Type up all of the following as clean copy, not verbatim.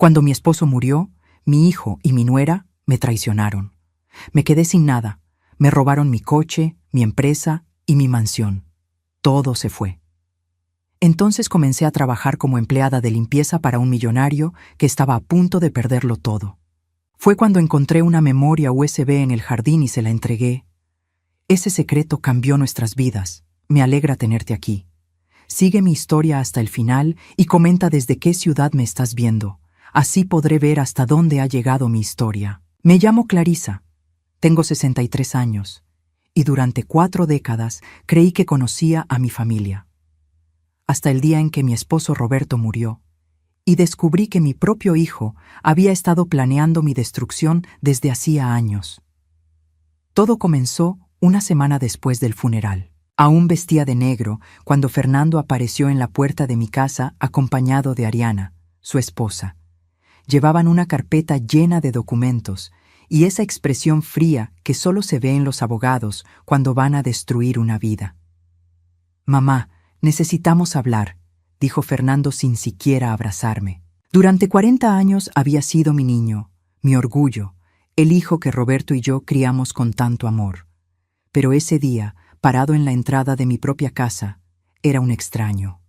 Cuando mi esposo murió, mi hijo y mi nuera me traicionaron. Me quedé sin nada. Me robaron mi coche, mi empresa y mi mansión. Todo se fue. Entonces comencé a trabajar como empleada de limpieza para un millonario que estaba a punto de perderlo todo. Fue cuando encontré una memoria USB en el jardín y se la entregué. Ese secreto cambió nuestras vidas. Me alegra tenerte aquí. Sigue mi historia hasta el final y comenta desde qué ciudad me estás viendo. Así podré ver hasta dónde ha llegado mi historia. Me llamo Clarisa. Tengo 63 años y durante 4 décadas creí que conocía a mi familia. Hasta el día en que mi esposo Roberto murió y descubrí que mi propio hijo había estado planeando mi destrucción desde hacía años. Todo comenzó una semana después del funeral. Aún vestía de negro cuando Fernando apareció en la puerta de mi casa acompañado de Ariana, su esposa. Llevaban una carpeta llena de documentos y esa expresión fría que solo se ve en los abogados cuando van a destruir una vida. «Mamá, necesitamos hablar», dijo Fernando sin siquiera abrazarme. Durante 40 años había sido mi niño, mi orgullo, el hijo que Roberto y yo criamos con tanto amor. Pero ese día, parado en la entrada de mi propia casa, era un extraño.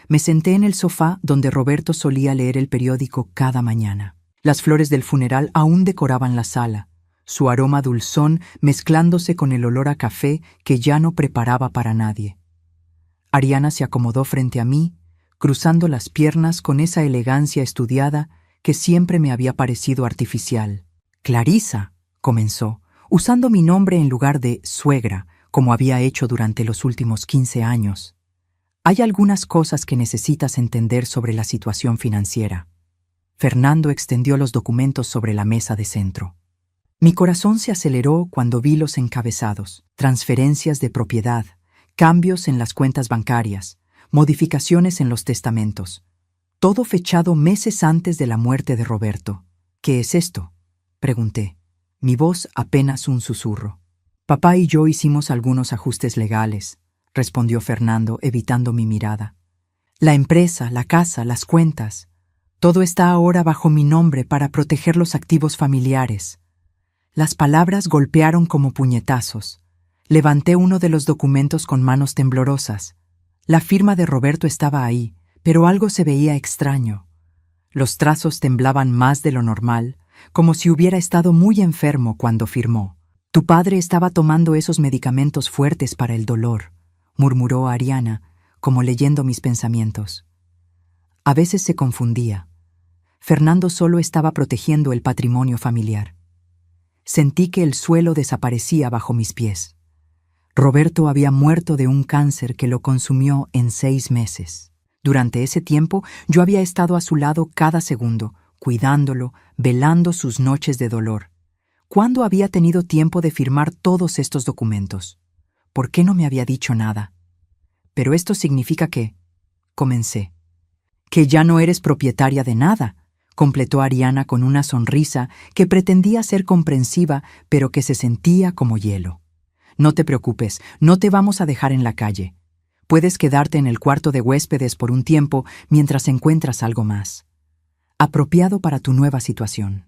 Me senté en el sofá donde Roberto solía leer el periódico cada mañana. Las flores del funeral aún decoraban la sala, su aroma dulzón mezclándose con el olor a café que ya no preparaba para nadie. Ariana se acomodó frente a mí, cruzando las piernas con esa elegancia estudiada que siempre me había parecido artificial. «Clarisa», comenzó, usando mi nombre en lugar de suegra, como había hecho durante los últimos 15 años. «Hay algunas cosas que necesitas entender sobre la situación financiera». Fernando extendió los documentos sobre la mesa de centro. Mi corazón se aceleró cuando vi los encabezados: transferencias de propiedad, cambios en las cuentas bancarias, modificaciones en los testamentos. Todo fechado meses antes de la muerte de Roberto. «¿Qué es esto?», pregunté, mi voz apenas un susurro. «Papá y yo hicimos algunos ajustes legales», respondió Fernando, evitando mi mirada. «La empresa, la casa, las cuentas. Todo está ahora bajo mi nombre para proteger los activos familiares». Las palabras golpearon como puñetazos. Levanté uno de los documentos con manos temblorosas. La firma de Roberto estaba ahí, pero algo se veía extraño. Los trazos temblaban más de lo normal, como si hubiera estado muy enfermo cuando firmó. «Tu padre estaba tomando esos medicamentos fuertes para el dolor», murmuró Ariana, como leyendo mis pensamientos. A veces se confundía. Fernando solo estaba protegiendo el patrimonio familiar. Sentí que el suelo desaparecía bajo mis pies. Roberto había muerto de un cáncer que lo consumió en 6 meses. Durante ese tiempo yo había estado a su lado cada segundo, cuidándolo, velando sus noches de dolor. ¿Cuándo había tenido tiempo de firmar todos estos documentos? ¿Por qué no me había dicho nada? «Pero esto significa que…», comencé. «Que ya no eres propietaria de nada», completó Ariana con una sonrisa que pretendía ser comprensiva, pero que se sentía como hielo. «No te preocupes, no te vamos a dejar en la calle. Puedes quedarte en el cuarto de huéspedes por un tiempo mientras encuentras algo más apropiado para tu nueva situación».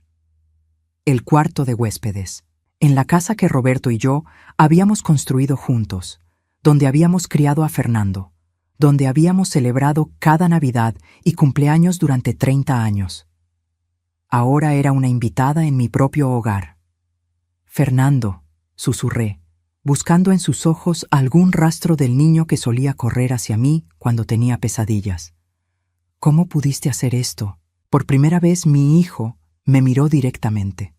El cuarto de huéspedes, en la casa que Roberto y yo habíamos construido juntos, donde habíamos criado a Fernando, donde habíamos celebrado cada Navidad y cumpleaños durante 30 años. Ahora era una invitada en mi propio hogar. «Fernando», susurré, buscando en sus ojos algún rastro del niño que solía correr hacia mí cuando tenía pesadillas. «¿Cómo pudiste hacer esto?». Por primera vez mi hijo me miró directamente.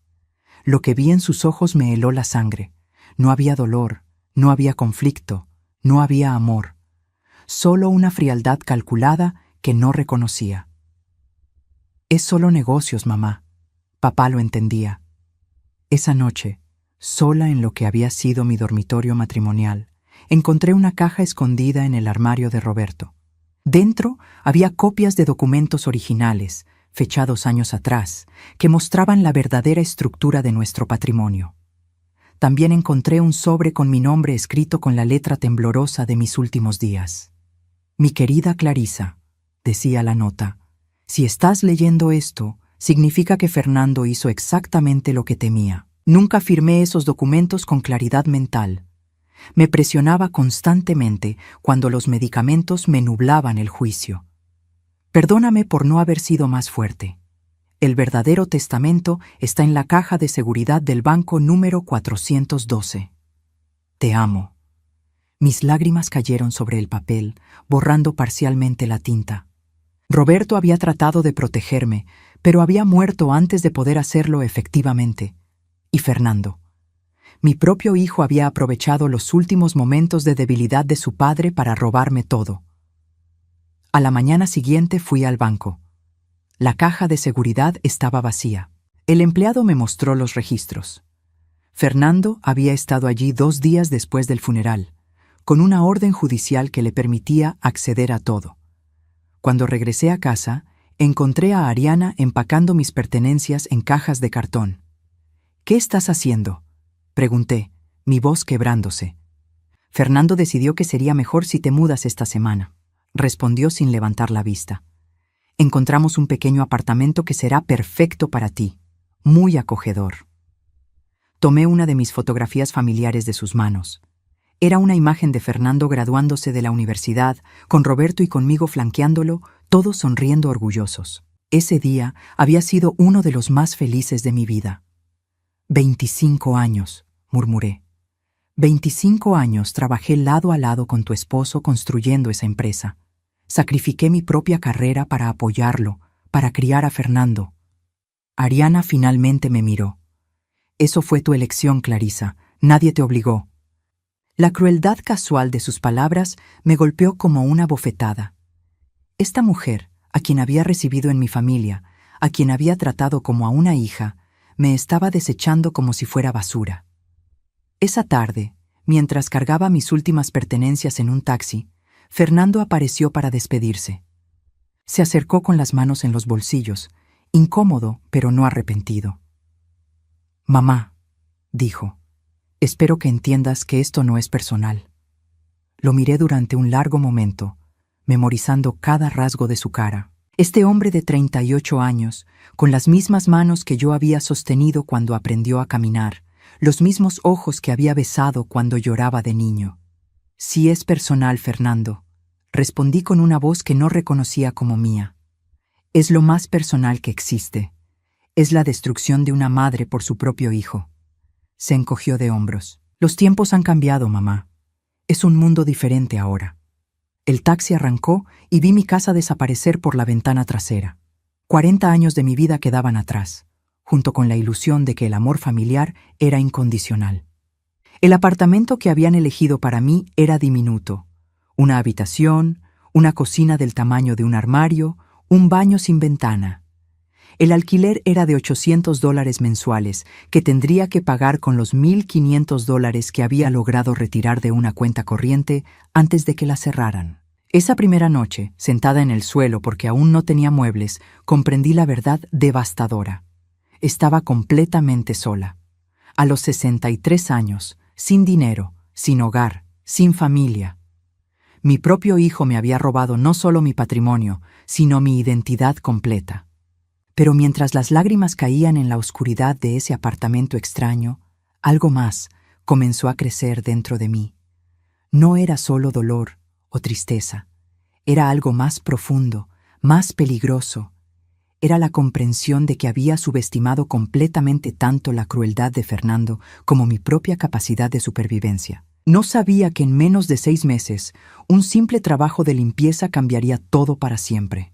Lo que vi en sus ojos me heló la sangre. No había dolor, no había conflicto, no había amor. Solo una frialdad calculada que no reconocía. «Es solo negocios, mamá». Papá lo entendía. Esa noche, sola en lo que había sido mi dormitorio matrimonial, encontré una caja escondida en el armario de Roberto. Dentro había copias de documentos originales, fechados años atrás, que mostraban la verdadera estructura de nuestro patrimonio. También encontré un sobre con mi nombre escrito con la letra temblorosa de mis últimos días. «Mi querida Clarisa», decía la nota, «si estás leyendo esto, significa que Fernando hizo exactamente lo que temía. Nunca firmé esos documentos con claridad mental. Me presionaba constantemente cuando los medicamentos me nublaban el juicio. Perdóname por no haber sido más fuerte. El verdadero testamento está en la caja de seguridad del banco número 412. Te amo. Mis lágrimas cayeron sobre el papel, borrando parcialmente la tinta. Roberto había tratado de protegerme, pero había muerto antes de poder hacerlo efectivamente. Y Fernando. Mi propio hijo había aprovechado los últimos momentos de debilidad de su padre para robarme todo. A la mañana siguiente fui al banco. La caja de seguridad estaba vacía. El empleado me mostró los registros. Fernando había estado allí 2 días después del funeral, con una orden judicial que le permitía acceder a todo. Cuando regresé a casa, encontré a Ariana empacando mis pertenencias en cajas de cartón. «¿Qué estás haciendo?», pregunté, mi voz quebrándose. «Fernando decidió que sería mejor si te mudas esta semana», respondió sin levantar la vista. «Encontramos un pequeño apartamento que será perfecto para ti, muy acogedor». Tomé una de mis fotografías familiares de sus manos. Era una imagen de Fernando graduándose de la universidad, con Roberto y conmigo flanqueándolo, todos sonriendo orgullosos. Ese día había sido uno de los más felices de mi vida. 25 años, murmuré. 25 años trabajé lado a lado con tu esposo construyendo esa empresa. Sacrifiqué mi propia carrera para apoyarlo, para criar a Fernando. Ariana finalmente me miró. «Eso fue tu elección, Clarisa. Nadie te obligó». La crueldad casual de sus palabras me golpeó como una bofetada. Esta mujer, a quien había recibido en mi familia, a quien había tratado como a una hija, me estaba desechando como si fuera basura. Esa tarde, mientras cargaba mis últimas pertenencias en un taxi, Fernando apareció para despedirse. Se acercó con las manos en los bolsillos, incómodo pero no arrepentido. «Mamá», dijo, «espero que entiendas que esto no es personal». Lo miré durante un largo momento, memorizando cada rasgo de su cara. Este hombre de 38 años, con las mismas manos que yo había sostenido cuando aprendió a caminar, los mismos ojos que había besado cuando lloraba de niño. «Sí es personal, Fernando», respondí con una voz que no reconocía como mía. «Es lo más personal que existe. Es la destrucción de una madre por su propio hijo». Se encogió de hombros. «Los tiempos han cambiado, mamá. Es un mundo diferente ahora». El taxi arrancó y vi mi casa desaparecer por la ventana trasera. 40 años de mi vida quedaban atrás, junto con la ilusión de que el amor familiar era incondicional. El apartamento que habían elegido para mí era diminuto. Una habitación, una cocina del tamaño de un armario, un baño sin ventana. El alquiler era de $800 mensuales, que tendría que pagar con los $1,500 que había logrado retirar de una cuenta corriente antes de que la cerraran. Esa primera noche, sentada en el suelo porque aún no tenía muebles, comprendí la verdad devastadora. Estaba completamente sola. A los 63 años, sin dinero, sin hogar, sin familia. Mi propio hijo me había robado no solo mi patrimonio, sino mi identidad completa. Pero mientras las lágrimas caían en la oscuridad de ese apartamento extraño, algo más comenzó a crecer dentro de mí. No era solo dolor o tristeza, era algo más profundo, más peligroso. Era la comprensión de que había subestimado completamente tanto la crueldad de Fernando como mi propia capacidad de supervivencia. No sabía que en menos de 6 meses, un simple trabajo de limpieza cambiaría todo para siempre.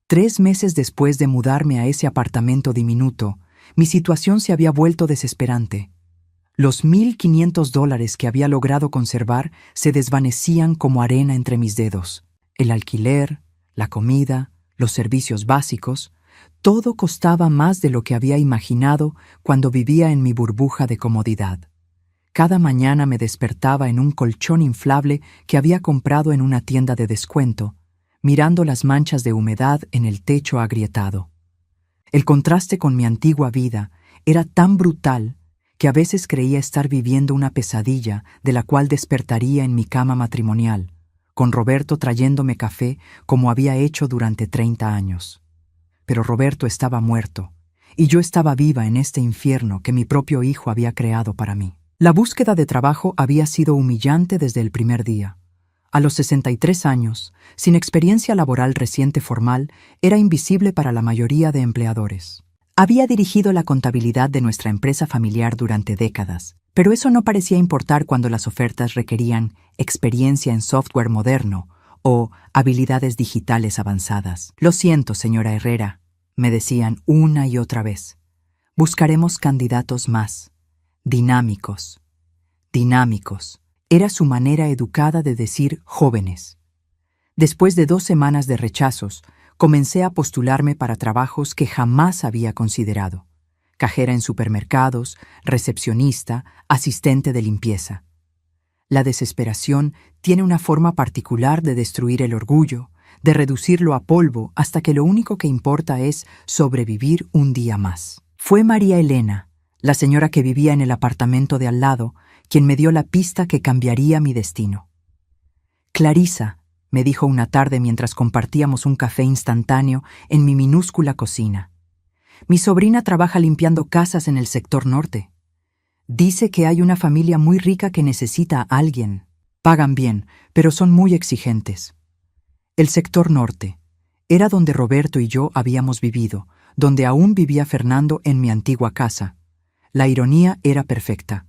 3 meses después de mudarme a ese apartamento diminuto, mi situación se había vuelto desesperante. Los $1,500 que había logrado conservar se desvanecían como arena entre mis dedos. El alquiler, la comida, los servicios básicos, todo costaba más de lo que había imaginado cuando vivía en mi burbuja de comodidad. Cada mañana me despertaba en un colchón inflable que había comprado en una tienda de descuento, mirando las manchas de humedad en el techo agrietado. El contraste con mi antigua vida era tan brutal que a veces creía estar viviendo una pesadilla de la cual despertaría en mi cama matrimonial, con Roberto trayéndome café como había hecho durante 30 años. pero Roberto estaba muerto, y yo estaba viva en este infierno que mi propio hijo había creado para mí. La búsqueda de trabajo había sido humillante desde el primer día. A los 63 años, sin experiencia laboral reciente formal, era invisible para la mayoría de empleadores. Había dirigido la contabilidad de nuestra empresa familiar durante décadas, pero eso no parecía importar cuando las ofertas requerían experiencia en software moderno o habilidades digitales avanzadas. Lo siento, señora Herrera, me decían una y otra vez. Buscaremos candidatos más dinámicos. Dinámicos. Era su manera educada de decir jóvenes. Después de 2 semanas de rechazos, comencé a postularme para trabajos que jamás había considerado. Cajera en supermercados, recepcionista, asistente de limpieza. La desesperación tiene una forma particular de destruir el orgullo, de reducirlo a polvo hasta que lo único que importa es sobrevivir un día más. Fue María Elena, la señora que vivía en el apartamento de al lado, quien me dio la pista que cambiaría mi destino. Clarisa, me dijo una tarde mientras compartíamos un café instantáneo en mi minúscula cocina. Mi sobrina trabaja limpiando casas en el sector norte. Dice que hay una familia muy rica que necesita a alguien. Pagan bien, pero son muy exigentes. El sector norte era donde Roberto y yo habíamos vivido, donde aún vivía Fernando en mi antigua casa. La ironía era perfecta.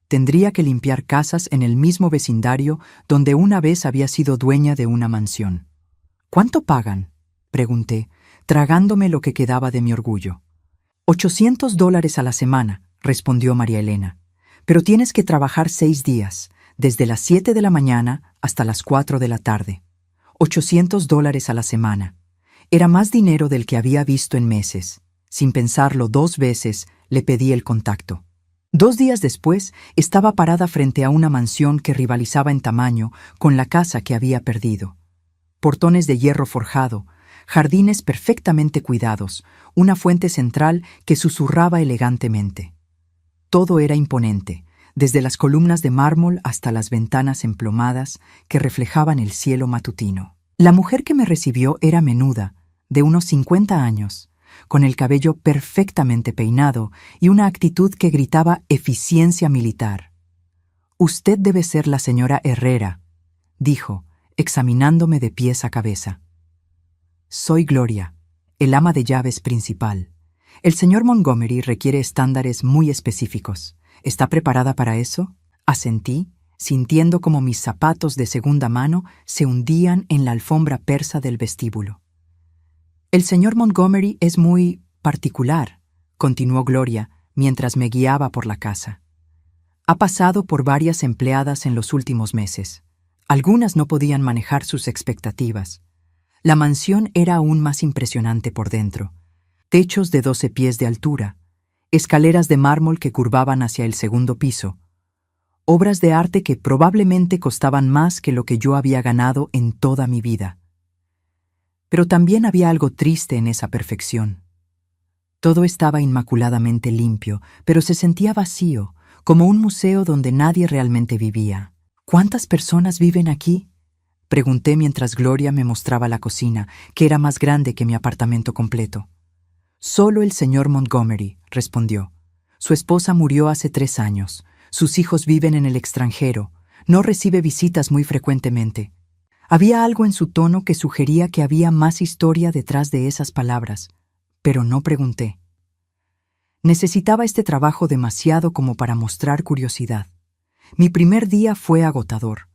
Tendría que limpiar casas en el mismo vecindario donde una vez había sido dueña de una mansión. ¿Cuánto pagan?, pregunté, tragándome lo que quedaba de mi orgullo. $800 a la semana, respondió María Elena. Pero tienes que trabajar 6 días, desde las 7 de la mañana hasta las 4 de la tarde. $800 a la semana. Era más dinero del que había visto en meses. Sin pensarlo 2 veces, le pedí el contacto. 2 días después, estaba parada frente a una mansión que rivalizaba en tamaño con la casa que había perdido. Portones de hierro forjado, jardines perfectamente cuidados, una fuente central que susurraba elegantemente. Todo era imponente, desde las columnas de mármol hasta las ventanas emplomadas que reflejaban el cielo matutino. La mujer que me recibió era menuda, de unos 50 años, con el cabello perfectamente peinado y una actitud que gritaba eficiencia militar. «Usted debe ser la señora Herrera», dijo, examinándome de pies a cabeza. «Soy Gloria, el ama de llaves principal. El señor Montgomery requiere estándares muy específicos. ¿Está preparada para eso?». Asentí, sintiendo como mis zapatos de segunda mano se hundían en la alfombra persa del vestíbulo. «El señor Montgomery es muy particular», continuó Gloria mientras me guiaba por la casa. «Ha pasado por varias empleadas en los últimos meses. Algunas no podían manejar sus expectativas. La mansión era aún más impresionante por dentro. Techos de 12 pies de altura, escaleras de mármol que curvaban hacia el segundo piso, obras de arte que probablemente costaban más que lo que yo había ganado en toda mi vida. Pero también había algo triste en esa perfección. Todo estaba inmaculadamente limpio, pero se sentía vacío, como un museo donde nadie realmente vivía. «¿Cuántas personas viven aquí?», pregunté mientras Gloria me mostraba la cocina, que era más grande que mi apartamento completo. «Solo el señor Montgomery», respondió. «Su esposa murió hace 3 años. Sus hijos viven en el extranjero. No recibe visitas muy frecuentemente». Había algo en su tono que sugería que había más historia detrás de esas palabras, pero no pregunté. Necesitaba este trabajo demasiado como para mostrar curiosidad. Mi primer día fue agotador.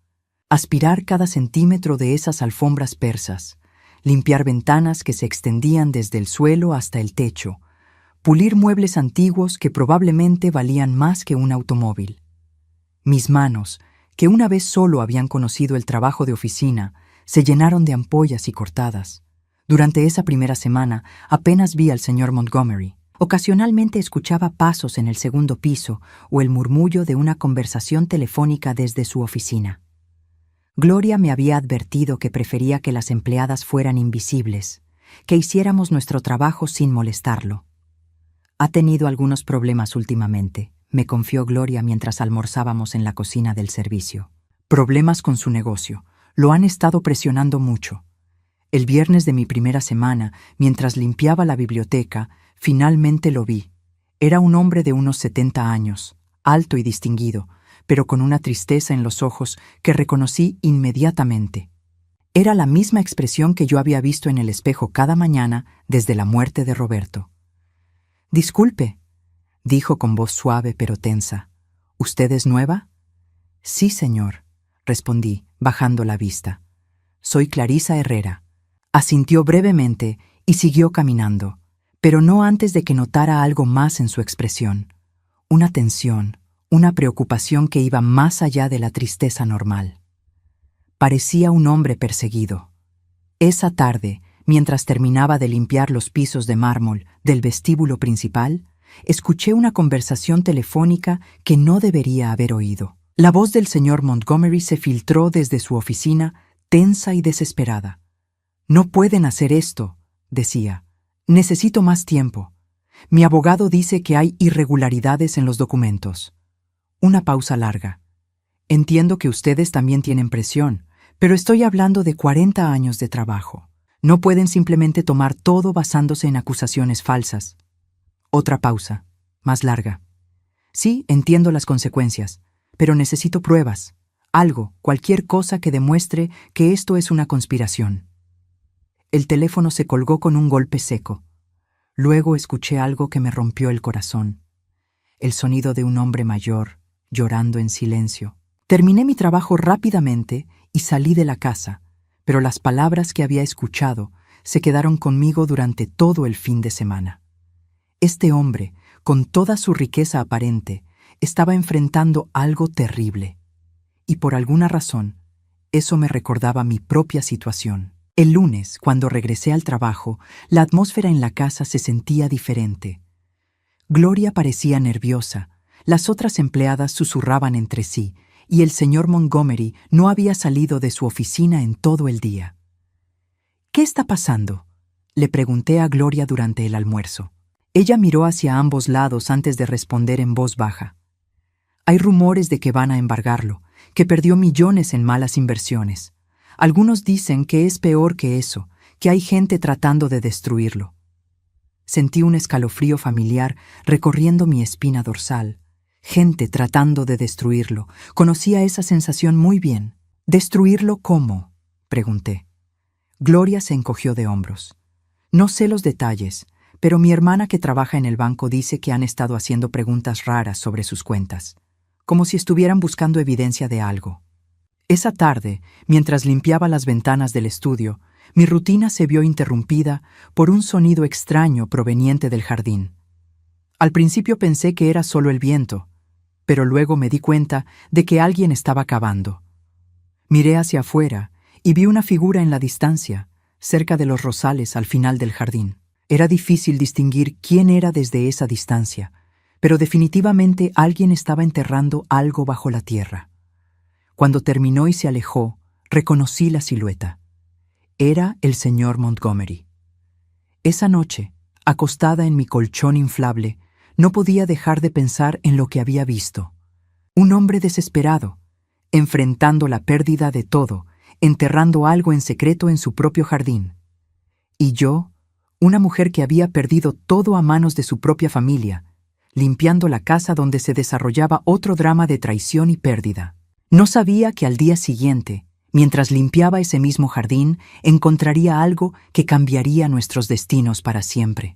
Aspirar cada centímetro de esas alfombras persas, limpiar ventanas que se extendían desde el suelo hasta el techo, pulir muebles antiguos que probablemente valían más que un automóvil. Mis manos, que una vez solo habían conocido el trabajo de oficina, se llenaron de ampollas y cortadas. Durante esa primera semana apenas vi al señor Montgomery. Ocasionalmente escuchaba pasos en el segundo piso o el murmullo de una conversación telefónica desde su oficina. Gloria me había advertido que prefería que las empleadas fueran invisibles, que hiciéramos nuestro trabajo sin molestarlo. «Ha tenido algunos problemas últimamente», me confió Gloria mientras almorzábamos en la cocina del servicio. «Problemas con su negocio. Lo han estado presionando mucho. El viernes de mi primera semana, mientras limpiaba la biblioteca, finalmente lo vi. Era un hombre de unos 70 años, alto y distinguido, pero con una tristeza en los ojos que reconocí inmediatamente. Era la misma expresión que yo había visto en el espejo cada mañana desde la muerte de Roberto. «Disculpe», dijo con voz suave pero tensa. «¿Usted es nueva?» «Sí, señor», respondí, bajando la vista. «Soy Clarisa Herrera». Asintió brevemente y siguió caminando, pero no antes de que notara algo más en su expresión. Una tensión, una preocupación que iba más allá de la tristeza normal. Parecía un hombre perseguido. Esa tarde, mientras terminaba de limpiar los pisos de mármol del vestíbulo principal, escuché una conversación telefónica que no debería haber oído. La voz del señor Montgomery se filtró desde su oficina, tensa y desesperada. «No pueden hacer esto», decía. «Necesito más tiempo. Mi abogado dice que hay irregularidades en los documentos». Una pausa larga. «Entiendo que ustedes también tienen presión, pero estoy hablando de 40 años de trabajo. No pueden simplemente tomar todo basándose en acusaciones falsas». Otra pausa, más larga. «Sí, entiendo las consecuencias, pero necesito pruebas. Algo, cualquier cosa que demuestre que esto es una conspiración». El teléfono se colgó con un golpe seco. Luego escuché algo que me rompió el corazón. El sonido de un hombre mayor, llorando en silencio. Terminé mi trabajo rápidamente y salí de la casa, pero las palabras que había escuchado se quedaron conmigo durante todo el fin de semana. Este hombre, con toda su riqueza aparente, estaba enfrentando algo terrible. Y por alguna razón, eso me recordaba mi propia situación. El lunes, cuando regresé al trabajo, la atmósfera en la casa se sentía diferente. Gloria parecía nerviosa, las otras empleadas susurraban entre sí, y el señor Montgomery no había salido de su oficina en todo el día. «¿Qué está pasando?», le pregunté a Gloria durante el almuerzo. Ella miró hacia ambos lados antes de responder en voz baja. «Hay rumores de que van a embargarlo, que perdió millones en malas inversiones. Algunos dicen que es peor que eso, que hay gente tratando de destruirlo». Sentí un escalofrío familiar recorriendo mi espina dorsal. Gente tratando de destruirlo. Conocía esa sensación muy bien. «¿Destruirlo cómo?», pregunté. Gloria se encogió de hombros. «No sé los detalles, pero mi hermana que trabaja en el banco dice que han estado haciendo preguntas raras sobre sus cuentas, como si estuvieran buscando evidencia de algo». Esa tarde, mientras limpiaba las ventanas del estudio, mi rutina se vio interrumpida por un sonido extraño proveniente del jardín. Al principio pensé que era solo el viento, pero luego me di cuenta de que alguien estaba cavando. Miré hacia afuera y vi una figura en la distancia, cerca de los rosales al final del jardín. Era difícil distinguir quién era desde esa distancia, pero definitivamente alguien estaba enterrando algo bajo la tierra. Cuando terminó y se alejó, reconocí la silueta. Era el señor Montgomery. Esa noche, acostada en mi colchón inflable, no podía dejar de pensar en lo que había visto. Un hombre desesperado, enfrentando la pérdida de todo, enterrando algo en secreto en su propio jardín. Y yo, una mujer que había perdido todo a manos de su propia familia, limpiando la casa donde se desarrollaba otro drama de traición y pérdida. No sabía que al día siguiente, mientras limpiaba ese mismo jardín, encontraría algo que cambiaría nuestros destinos para siempre.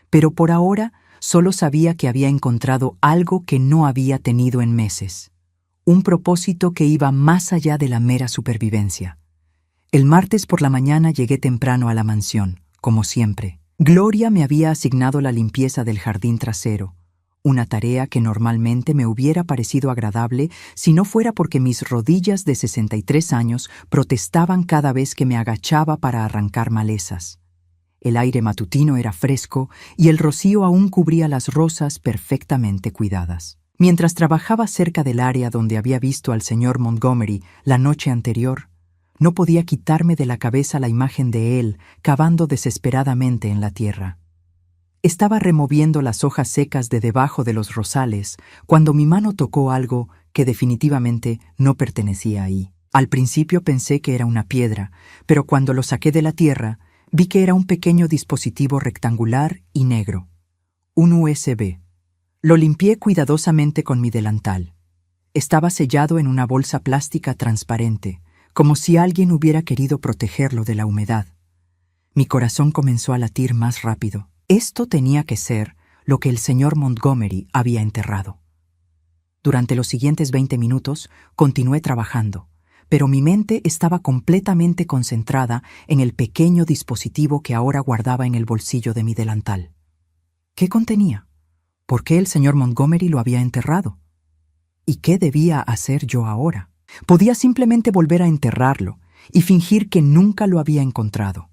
Pero por ahora solo sabía que había encontrado algo que no había tenido en meses. Un propósito que iba más allá de la mera supervivencia. El martes por la mañana llegué temprano a la mansión, como siempre. Gloria me había asignado la limpieza del jardín trasero, una tarea que normalmente me hubiera parecido agradable si no fuera porque mis rodillas de 63 años protestaban cada vez que me agachaba para arrancar malezas. El aire matutino era fresco y el rocío aún cubría las rosas perfectamente cuidadas. Mientras trabajaba cerca del área donde había visto al señor Montgomery la noche anterior, no podía quitarme de la cabeza la imagen de él cavando desesperadamente en la tierra. Estaba removiendo las hojas secas de debajo de los rosales cuando mi mano tocó algo que definitivamente no pertenecía ahí. Al principio pensé que era una piedra, pero cuando lo saqué de la tierra, vi que era un pequeño dispositivo rectangular y negro. Un USB. Lo limpié cuidadosamente con mi delantal. Estaba sellado en una bolsa plástica transparente, como si alguien hubiera querido protegerlo de la humedad. Mi corazón comenzó a latir más rápido. Esto tenía que ser lo que el señor Montgomery había enterrado. Durante los siguientes 20 minutos continué trabajando, pero mi mente estaba completamente concentrada en el pequeño dispositivo que ahora guardaba en el bolsillo de mi delantal. ¿Qué contenía? ¿Por qué el señor Montgomery lo había enterrado? ¿Y qué debía hacer yo ahora? Podía simplemente volver a enterrarlo y fingir que nunca lo había encontrado.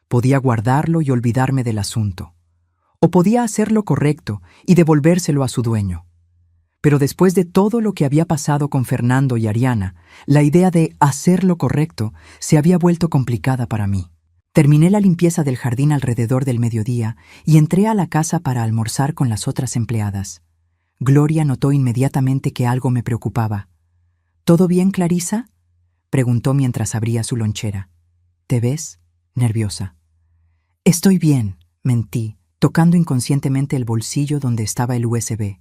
Podía guardarlo y olvidarme del asunto. O podía hacer lo correcto y devolvérselo a su dueño. Pero después de todo lo que había pasado con Fernando y Ariana, la idea de hacer lo correcto se había vuelto complicada para mí. Terminé la limpieza del jardín alrededor del mediodía y entré a la casa para almorzar con las otras empleadas. Gloria notó inmediatamente que algo me preocupaba. ¿Todo bien, Clarissa?, preguntó mientras abría su lonchera. ¿Te ves nerviosa? Estoy bien, mentí, tocando inconscientemente el bolsillo donde estaba el USB.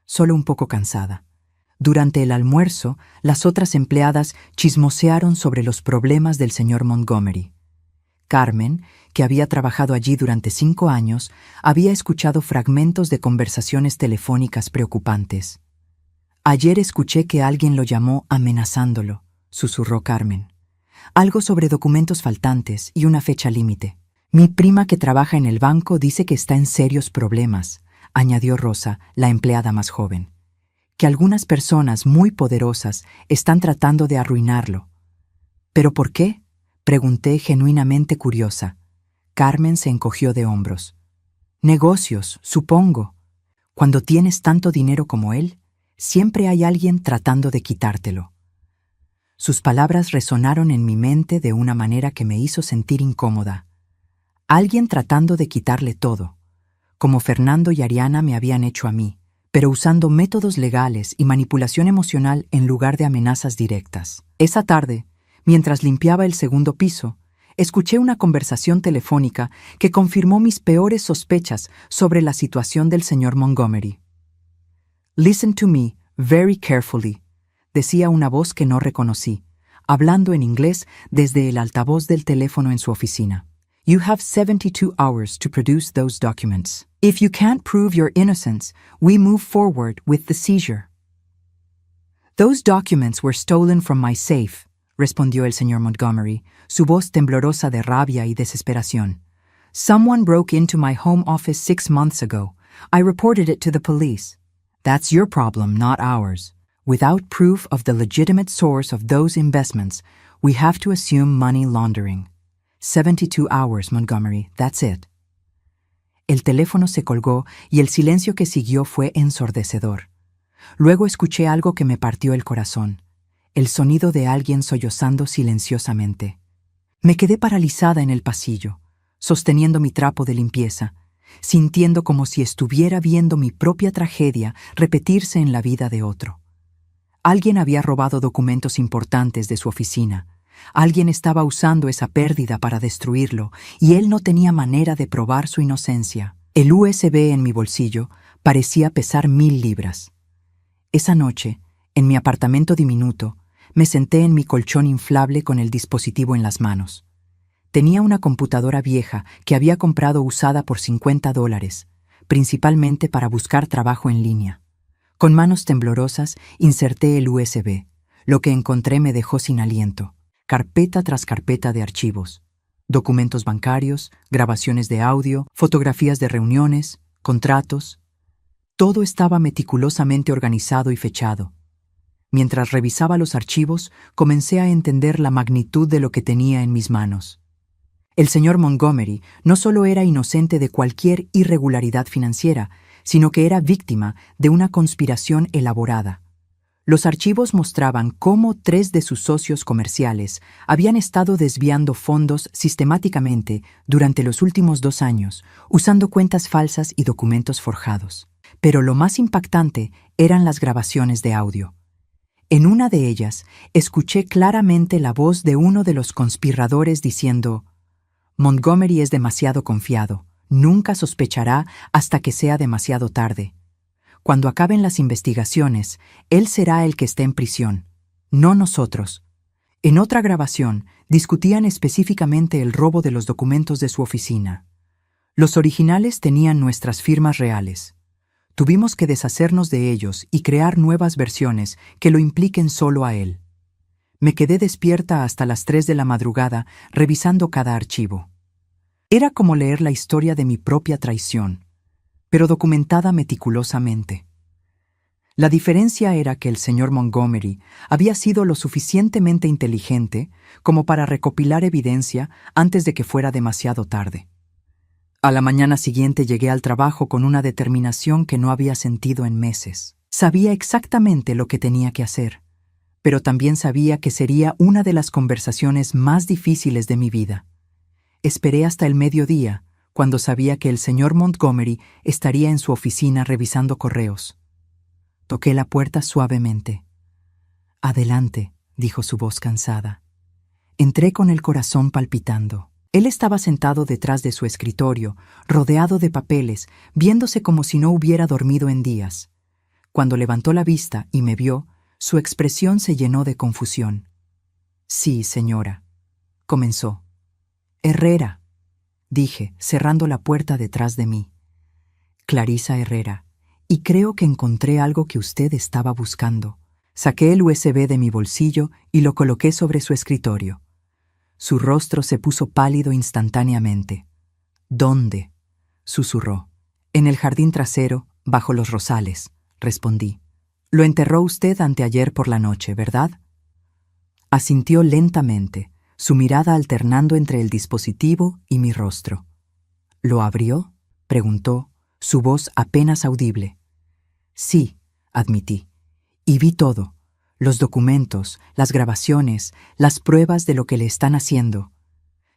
Solo un poco cansada. Durante el almuerzo, las otras empleadas chismosearon sobre los problemas del señor Montgomery. Carmen, que había trabajado allí durante 5 años, había escuchado fragmentos de conversaciones telefónicas preocupantes. Ayer escuché que alguien lo llamó amenazándolo, susurró Carmen. Algo sobre documentos faltantes y una fecha límite. Mi prima que trabaja en el banco dice que está en serios problemas, añadió Rosa, la empleada más joven. Que algunas personas muy poderosas están tratando de arruinarlo. ¿Pero por qué?, pregunté genuinamente curiosa. Carmen se encogió de hombros. Negocios, supongo. Cuando tienes tanto dinero como él, siempre hay alguien tratando de quitártelo. Sus palabras resonaron en mi mente de una manera que me hizo sentir incómoda. Alguien tratando de quitarle todo, como Fernando y Ariana me habían hecho a mí, pero usando métodos legales y manipulación emocional en lugar de amenazas directas. Esa tarde, mientras limpiaba el segundo piso, escuché una conversación telefónica que confirmó mis peores sospechas sobre la situación del señor Montgomery. «Listen to me very carefully», decía una voz que no reconocí, hablando en inglés desde el altavoz del teléfono en su oficina. You have 72 hours to produce those documents. If you can't prove your innocence, we move forward with the seizure. Those documents were stolen from my safe, respondió el señor Montgomery, su voz temblorosa de rabia y desesperación. Someone broke into my home office 6 months ago. I reported it to the police. That's your problem, not ours. Without proof of the legitimate source of those investments, we have to assume money laundering. 72 hours, Montgomery, that's it. El teléfono se colgó y el silencio que siguió fue ensordecedor. Luego escuché algo que me partió el corazón, el sonido de alguien sollozando silenciosamente. Me quedé paralizada en el pasillo, sosteniendo mi trapo de limpieza, sintiendo como si estuviera viendo mi propia tragedia repetirse en la vida de otro. Alguien había robado documentos importantes de su oficina. Alguien estaba usando esa pérdida para destruirlo, y él no tenía manera de probar su inocencia. El USB en mi bolsillo parecía pesar 1000 libras. Esa noche, en mi apartamento diminuto, me senté en mi colchón inflable con el dispositivo en las manos. Tenía una computadora vieja que había comprado usada por $50, principalmente para buscar trabajo en línea. Con manos temblorosas inserté el USB. Lo que encontré me dejó sin aliento. Carpeta tras carpeta de archivos, documentos bancarios, grabaciones de audio, fotografías de reuniones, contratos. Todo estaba meticulosamente organizado y fechado. Mientras revisaba los archivos, comencé a entender la magnitud de lo que tenía en mis manos. El señor Montgomery no solo era inocente de cualquier irregularidad financiera, sino que era víctima de una conspiración elaborada. Los archivos mostraban cómo 3 de sus socios comerciales habían estado desviando fondos sistemáticamente durante los últimos 2 años, usando cuentas falsas y documentos forjados. Pero lo más impactante eran las grabaciones de audio. En una de ellas, escuché claramente la voz de uno de los conspiradores diciendo: Montgomery es demasiado confiado, nunca sospechará hasta que sea demasiado tarde. Cuando acaben las investigaciones, él será el que esté en prisión, no nosotros. En otra grabación, discutían específicamente el robo de los documentos de su oficina. Los originales tenían nuestras firmas reales. Tuvimos que deshacernos de ellos y crear nuevas versiones que lo impliquen solo a él. Me quedé despierta hasta las 3 de la madrugada revisando cada archivo. Era como leer la historia de mi propia traición, pero documentada meticulosamente. La diferencia era que el señor Montgomery había sido lo suficientemente inteligente como para recopilar evidencia antes de que fuera demasiado tarde. A la mañana siguiente llegué al trabajo con una determinación que no había sentido en meses. Sabía exactamente lo que tenía que hacer, pero también sabía que sería una de las conversaciones más difíciles de mi vida. Esperé hasta el mediodía, cuando sabía que el señor Montgomery estaría en su oficina revisando correos. Toqué la puerta suavemente. «Adelante», dijo su voz cansada. Entré con el corazón palpitando. Él estaba sentado detrás de su escritorio, rodeado de papeles, viéndose como si no hubiera dormido en días. Cuando levantó la vista y me vio, su expresión se llenó de confusión. «Sí, señora», comenzó. «Herrera», dije, cerrando la puerta detrás de mí. «Clarisa Herrera, y creo que encontré algo que usted estaba buscando». Saqué el USB de mi bolsillo y lo coloqué sobre su escritorio. Su rostro se puso pálido instantáneamente. «¿Dónde?», susurró. «En el jardín trasero, bajo los rosales», respondí. «Lo enterró usted anteayer por la noche, ¿verdad?». Asintió lentamente, su mirada alternando entre el dispositivo y mi rostro. «¿Lo abrió?», preguntó, su voz apenas audible. «Sí», admití, «y vi todo. Los documentos, las grabaciones, las pruebas de lo que le están haciendo».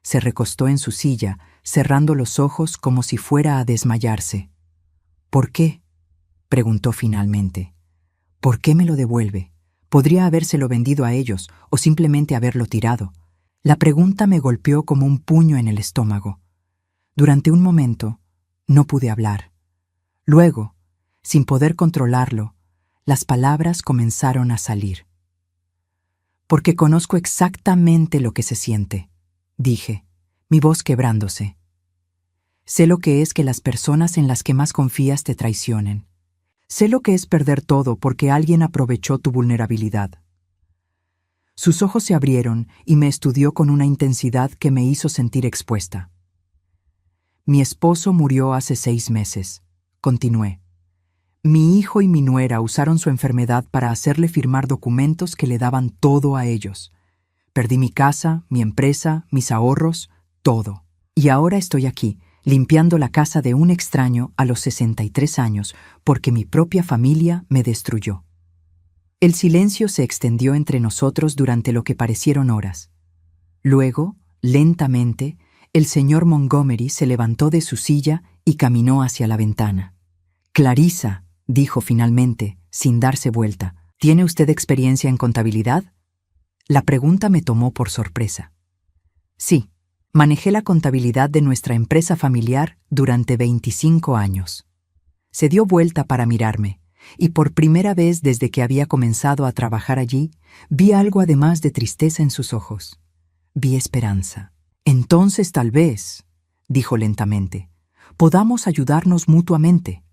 Se recostó en su silla, cerrando los ojos como si fuera a desmayarse. «¿Por qué?», preguntó finalmente. «¿Por qué me lo devuelve? Podría habérselo vendido a ellos o simplemente haberlo tirado». La pregunta me golpeó como un puño en el estómago. Durante un momento, no pude hablar. Luego, sin poder controlarlo, las palabras comenzaron a salir. «Porque conozco exactamente lo que se siente», dije, mi voz quebrándose. «Sé lo que es que las personas en las que más confías te traicionen. Sé lo que es perder todo porque alguien aprovechó tu vulnerabilidad». Sus ojos se abrieron y me estudió con una intensidad que me hizo sentir expuesta. «Mi esposo murió hace 6 meses», continué. «Mi hijo y mi nuera usaron su enfermedad para hacerle firmar documentos que le daban todo a ellos. Perdí mi casa, mi empresa, mis ahorros, todo. Y ahora estoy aquí, limpiando la casa de un extraño a los 63 años, porque mi propia familia me destruyó». El silencio se extendió entre nosotros durante lo que parecieron horas. Luego, lentamente, el señor Montgomery se levantó de su silla y caminó hacia la ventana. «Clarisa», dijo finalmente, sin darse vuelta, «¿tiene usted experiencia en contabilidad?». La pregunta me tomó por sorpresa. «Sí, manejé la contabilidad de nuestra empresa familiar durante 25 años». Se dio vuelta para mirarme, y por primera vez desde que había comenzado a trabajar allí, vi algo además de tristeza en sus ojos. Vi esperanza. «Entonces tal vez», dijo lentamente, «podamos ayudarnos mutuamente».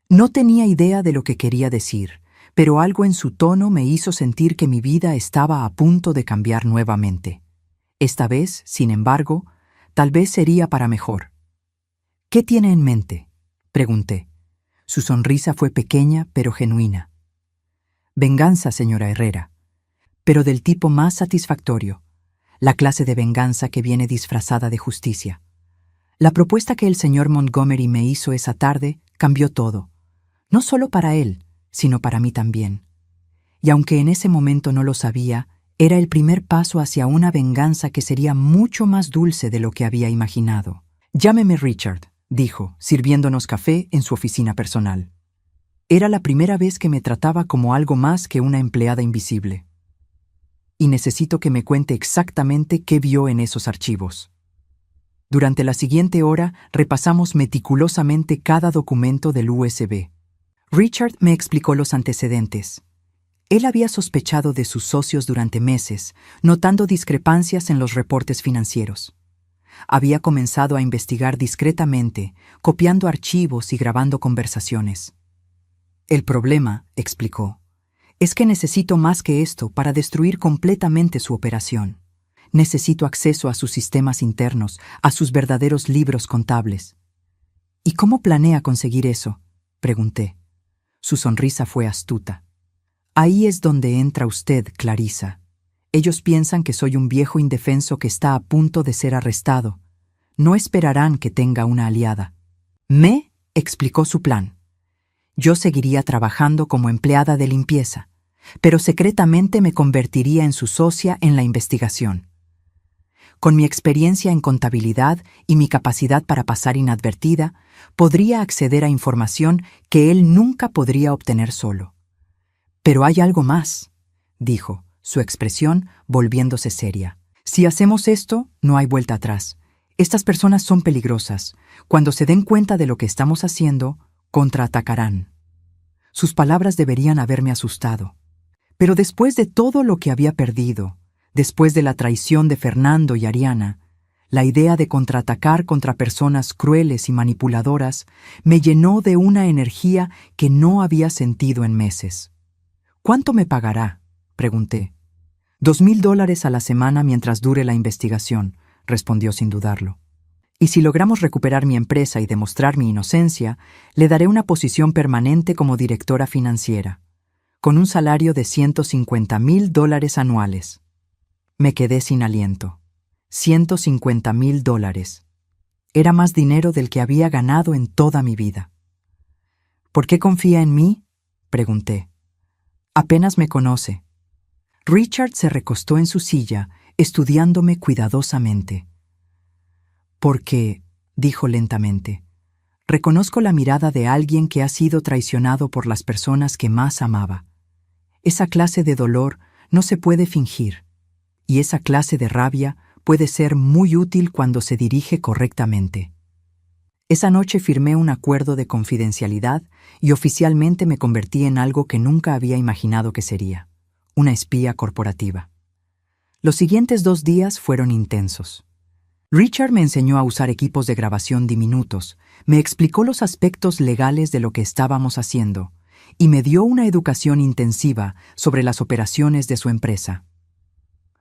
No tenía idea de lo que quería decir, pero algo en su tono me hizo sentir que mi vida estaba a punto de cambiar nuevamente. Esta vez, sin embargo, tal vez sería para mejor. «¿Qué tiene en mente?», pregunté. Su sonrisa fue pequeña pero genuina. «Venganza, señora Herrera, pero del tipo más satisfactorio, la clase de venganza que viene disfrazada de justicia. La propuesta que el señor Montgomery me hizo esa tarde cambió todo, no solo para él, sino para mí también. Y aunque en ese momento no lo sabía, era el primer paso hacia una venganza que sería mucho más dulce de lo que había imaginado. «Llámeme Richard», dijo, sirviéndonos café en su oficina personal. Era la primera vez que me trataba como algo más que una empleada invisible. Y necesito que me cuente exactamente qué vio en esos archivos. Durante la siguiente hora repasamos meticulosamente cada documento del USB. Richard me explicó los antecedentes. Él había sospechado de sus socios durante meses, notando discrepancias en los reportes financieros. Había comenzado a investigar discretamente, copiando archivos y grabando conversaciones. El problema, explicó, es que necesito más que esto para destruir completamente su operación. Necesito acceso a sus sistemas internos, a sus verdaderos libros contables. ¿Y cómo planea conseguir eso?, pregunté. Su sonrisa fue astuta. Ahí es donde entra usted, Clarissa. Ellos piensan que soy un viejo indefenso que está a punto de ser arrestado. No esperarán que tenga una aliada. Me explicó su plan. Yo seguiría trabajando como empleada de limpieza, pero secretamente me convertiría en su socia en la investigación. Con mi experiencia en contabilidad y mi capacidad para pasar inadvertida, podría acceder a información que él nunca podría obtener solo. Pero hay algo más, dijo, su expresión volviéndose seria. Si hacemos esto, no hay vuelta atrás. Estas personas son peligrosas. Cuando se den cuenta de lo que estamos haciendo, contraatacarán. Sus palabras deberían haberme asustado. Pero después de todo lo que había perdido, después de la traición de Fernando y Ariana, la idea de contraatacar contra personas crueles y manipuladoras me llenó de una energía que no había sentido en meses. ¿Cuánto me pagará?, pregunté. $2,000 a la semana mientras dure la investigación, respondió sin dudarlo. Y si logramos recuperar mi empresa y demostrar mi inocencia, le daré una posición permanente como directora financiera, con un salario de $150,000 anuales. Me quedé sin aliento. $150,000. Era más dinero del que había ganado en toda mi vida. ¿Por qué confía en mí?, pregunté. Apenas me conoce. Richard se recostó en su silla, estudiándome cuidadosamente. Porque, dijo lentamente, reconozco la mirada de alguien que ha sido traicionado por las personas que más amaba. Esa clase de dolor no se puede fingir, y esa clase de rabia puede ser muy útil cuando se dirige correctamente. Esa noche firmé un acuerdo de confidencialidad y oficialmente me convertí en algo que nunca había imaginado que sería, una espía corporativa. Los siguientes 2 días fueron intensos. Richard me enseñó a usar equipos de grabación diminutos, me explicó los aspectos legales de lo que estábamos haciendo y me dio una educación intensiva sobre las operaciones de su empresa.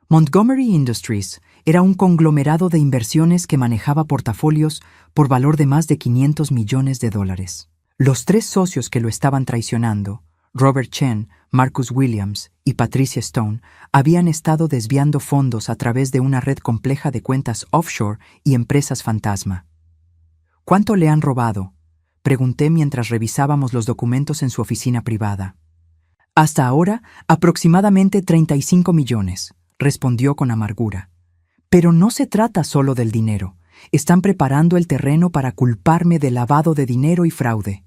Montgomery Industries era un conglomerado de inversiones que manejaba portafolios por valor de más de $500 millones. Los 3 socios que lo estaban traicionando, Robert Chen, Marcus Williams y Patricia Stone, habían estado desviando fondos a través de una red compleja de cuentas offshore y empresas fantasma. ¿Cuánto le han robado?, pregunté mientras revisábamos los documentos en su oficina privada. Hasta ahora, aproximadamente 35 millones, respondió con amargura. Pero no se trata solo del dinero. Están preparando el terreno para culparme de lavado de dinero y fraude.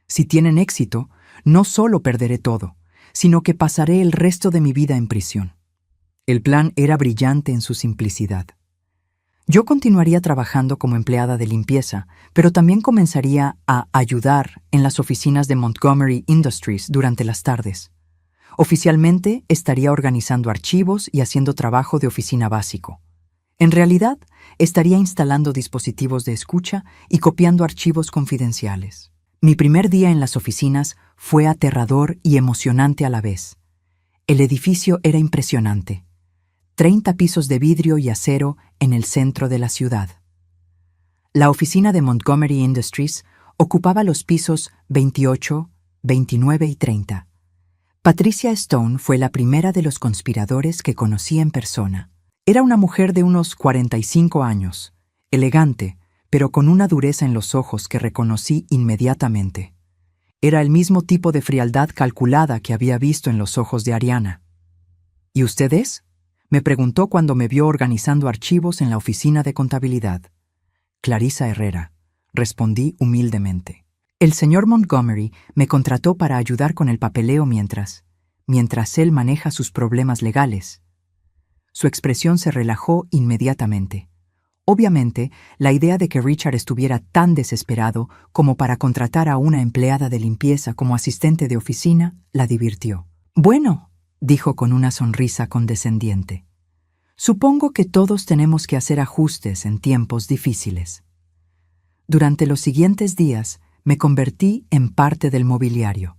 Si tienen éxito, no solo perderé todo, sino que pasaré el resto de mi vida en prisión. El plan era brillante en su simplicidad. Yo continuaría trabajando como empleada de limpieza, pero también comenzaría a ayudar en las oficinas de Montgomery Industries durante las tardes. Oficialmente estaría organizando archivos y haciendo trabajo de oficina básico. En realidad, estaría instalando dispositivos de escucha y copiando archivos confidenciales. Mi primer día en las oficinas fue aterrador y emocionante a la vez. El edificio era impresionante. 30 pisos de vidrio y acero en el centro de la ciudad. La oficina de Montgomery Industries ocupaba los pisos 28, 29 y 30. Patricia Stone fue la primera de los conspiradores que conocí en persona. Era una mujer de unos 45 años, elegante, pero con una dureza en los ojos que reconocí inmediatamente. Era el mismo tipo de frialdad calculada que había visto en los ojos de Ariana. ¿Y usted es?, me preguntó cuando me vio organizando archivos en la oficina de contabilidad. Clarissa Herrera, respondí humildemente. El señor Montgomery me contrató para ayudar con el papeleo mientras él maneja sus problemas legales. Su expresión se relajó inmediatamente. Obviamente, la idea de que Richard estuviera tan desesperado como para contratar a una empleada de limpieza como asistente de oficina la divirtió. Bueno, dijo con una sonrisa condescendiente. Supongo que todos tenemos que hacer ajustes en tiempos difíciles. Durante los siguientes días me convertí en parte del mobiliario.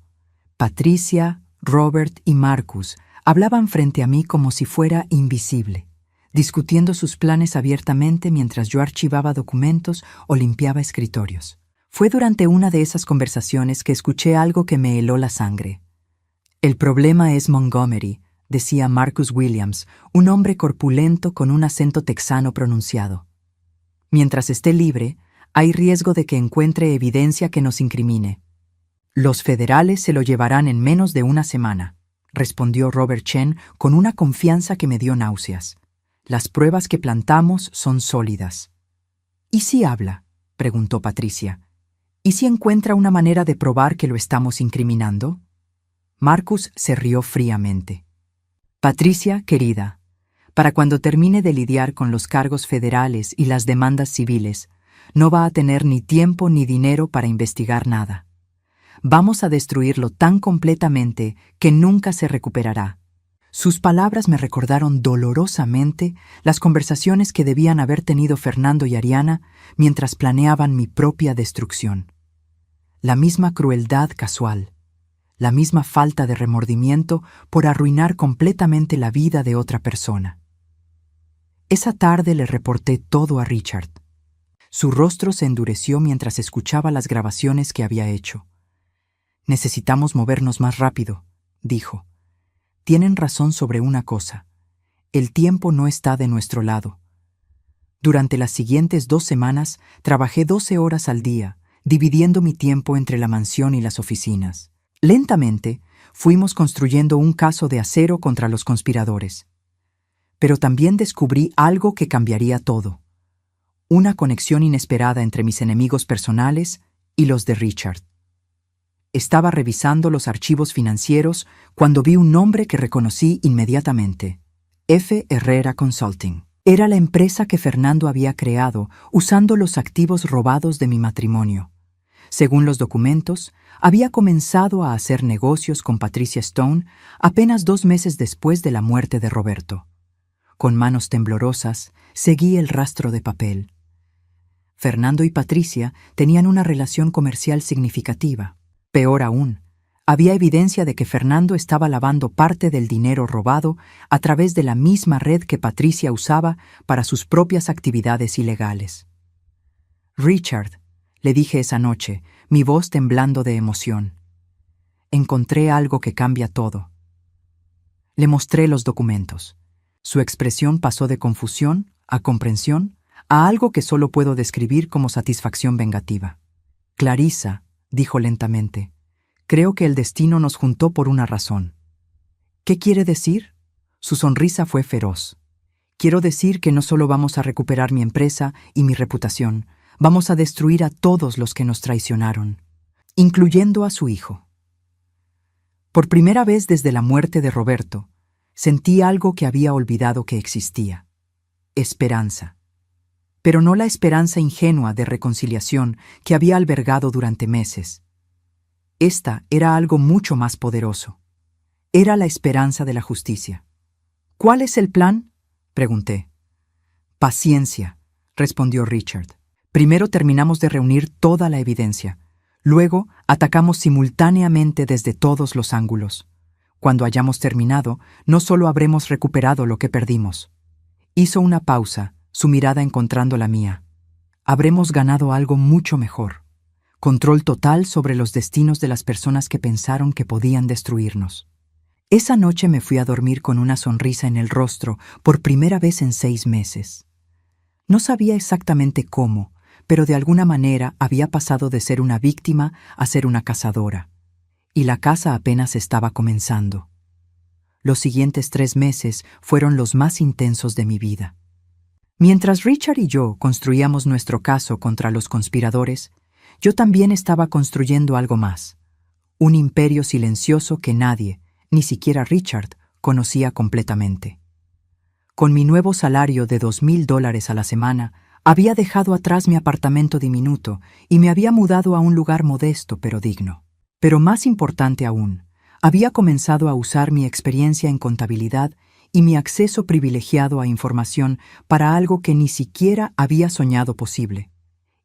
Patricia, Robert y Marcus hablaban frente a mí como si fuera invisible, discutiendo sus planes abiertamente mientras yo archivaba documentos o limpiaba escritorios. Fue durante una de esas conversaciones que escuché algo que me heló la sangre. El problema es Montgomery, decía Marcus Williams, un hombre corpulento con un acento texano pronunciado. Mientras esté libre, hay riesgo de que encuentre evidencia que nos incrimine. Los federales se lo llevarán en menos de una semana, respondió Robert Chen con una confianza que me dio náuseas. Las pruebas que plantamos son sólidas. ¿Y si habla?, preguntó Patricia. ¿Y si encuentra una manera de probar que lo estamos incriminando? Marcus se rió fríamente. Patricia, querida, para cuando termine de lidiar con los cargos federales y las demandas civiles, no va a tener ni tiempo ni dinero para investigar nada. Vamos a destruirlo tan completamente que nunca se recuperará. Sus palabras me recordaron dolorosamente las conversaciones que debían haber tenido Fernando y Ariana mientras planeaban mi propia destrucción. La misma crueldad casual, la misma falta de remordimiento por arruinar completamente la vida de otra persona. Esa tarde le reporté todo a Richard. Su rostro se endureció mientras escuchaba las grabaciones que había hecho. «Necesitamos movernos más rápido», dijo. «Tienen razón sobre una cosa. El tiempo no está de nuestro lado». Durante las siguientes 2 semanas trabajé 12 horas al día, dividiendo mi tiempo entre la mansión y las oficinas. Lentamente, fuimos construyendo un caso de acero contra los conspiradores. Pero también descubrí algo que cambiaría todo. Una conexión inesperada entre mis enemigos personales y los de Richard. Estaba revisando los archivos financieros cuando vi un nombre que reconocí inmediatamente. F. Herrera Consulting. Era la empresa que Fernando había creado usando los activos robados de mi matrimonio. Según los documentos, había comenzado a hacer negocios con Patricia Stone apenas 2 meses después de la muerte de Roberto. Con manos temblorosas, seguí el rastro de papel. Fernando y Patricia tenían una relación comercial significativa. Peor aún, había evidencia de que Fernando estaba lavando parte del dinero robado a través de la misma red que Patricia usaba para sus propias actividades ilegales. «Richard», le dije esa noche, mi voz temblando de emoción. «Encontré algo que cambia todo». Le mostré los documentos. Su expresión pasó de confusión a comprensión a algo que solo puedo describir como satisfacción vengativa. «Clarissa», dijo lentamente, «creo que el destino nos juntó por una razón». «¿Qué quiere decir?» Su sonrisa fue feroz. «Quiero decir que no solo vamos a recuperar mi empresa y mi reputación, vamos a destruir a todos los que nos traicionaron, incluyendo a su hijo». Por primera vez desde la muerte de Roberto, sentí algo que había olvidado que existía. Esperanza. Pero no la esperanza ingenua de reconciliación que había albergado durante meses. Esta era algo mucho más poderoso. Era la esperanza de la justicia. «¿Cuál es el plan?», pregunté. «Paciencia», respondió Richard. «Primero terminamos de reunir toda la evidencia. Luego atacamos simultáneamente desde todos los ángulos. Cuando hayamos terminado, no solo habremos recuperado lo que perdimos». Hizo una pausa, su mirada encontrando la mía. «Habremos ganado algo mucho mejor. Control total sobre los destinos de las personas que pensaron que podían destruirnos». Esa noche me fui a dormir con una sonrisa en el rostro por primera vez en 6 meses. No sabía exactamente cómo, pero de alguna manera había pasado de ser una víctima a ser una cazadora. Y la caza apenas estaba comenzando. Los siguientes 3 meses fueron los más intensos de mi vida. Mientras Richard y yo construíamos nuestro caso contra los conspiradores, Yo también estaba construyendo algo más. Un imperio silencioso que nadie, ni siquiera Richard, conocía completamente. Con mi nuevo salario de $2,000 a la semana, había dejado atrás mi apartamento diminuto y me había mudado a un lugar modesto pero digno. Pero más importante aún, había comenzado a usar mi experiencia en contabilidad y mi acceso privilegiado a información para algo que ni siquiera había soñado posible: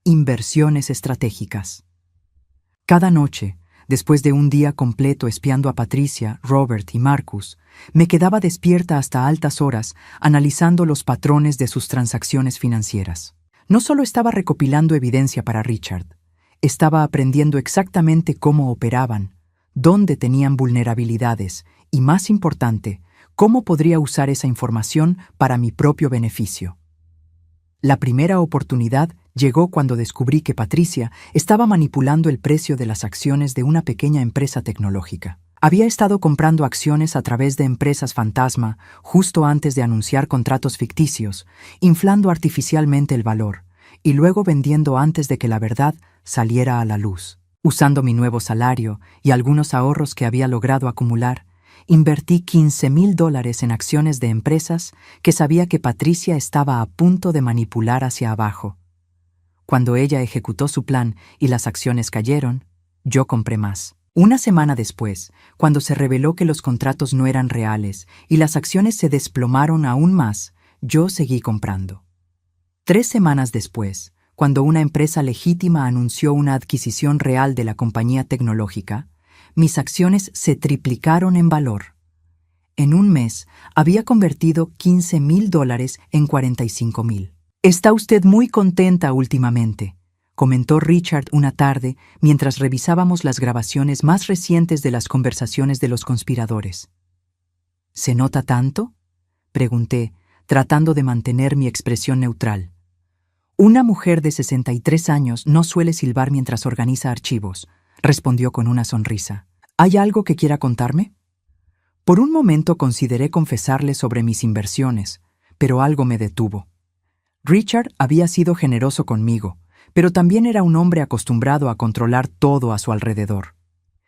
inversiones estratégicas. Cada noche, después de un día completo espiando a Patricia, Robert y Marcus, me quedaba despierta hasta altas horas analizando los patrones de sus transacciones financieras. No solo estaba recopilando evidencia para Richard, estaba aprendiendo exactamente cómo operaban, dónde tenían vulnerabilidades y, más importante, cómo podría usar esa información para mi propio beneficio. La primera oportunidad llegó cuando descubrí que Patricia estaba manipulando el precio de las acciones de una pequeña empresa tecnológica. Había estado comprando acciones a través de empresas fantasma justo antes de anunciar contratos ficticios, inflando artificialmente el valor, y luego vendiendo antes de que la verdad saliera a la luz. Usando mi nuevo salario y algunos ahorros que había logrado acumular, invertí $15,000 en acciones de empresas que sabía que Patricia estaba a punto de manipular hacia abajo. Cuando ella ejecutó su plan y las acciones cayeron, yo compré más. Una semana después, cuando se reveló que los contratos no eran reales y las acciones se desplomaron aún más, yo seguí comprando. 3 semanas después, cuando una empresa legítima anunció una adquisición real de la compañía tecnológica, mis acciones se triplicaron en valor. En un mes, había convertido $15,000 en $45,000. «Está usted muy contenta últimamente», comentó Richard una tarde mientras revisábamos las grabaciones más recientes de las conversaciones de los conspiradores. «¿Se nota tanto?», pregunté, tratando de mantener mi expresión neutral. «Una mujer de 63 años no suele silbar mientras organiza archivos», respondió con una sonrisa. «¿Hay algo que quiera contarme?». Por un momento consideré confesarle sobre mis inversiones, pero algo me detuvo. Richard había sido generoso conmigo, pero también era un hombre acostumbrado a controlar todo a su alrededor.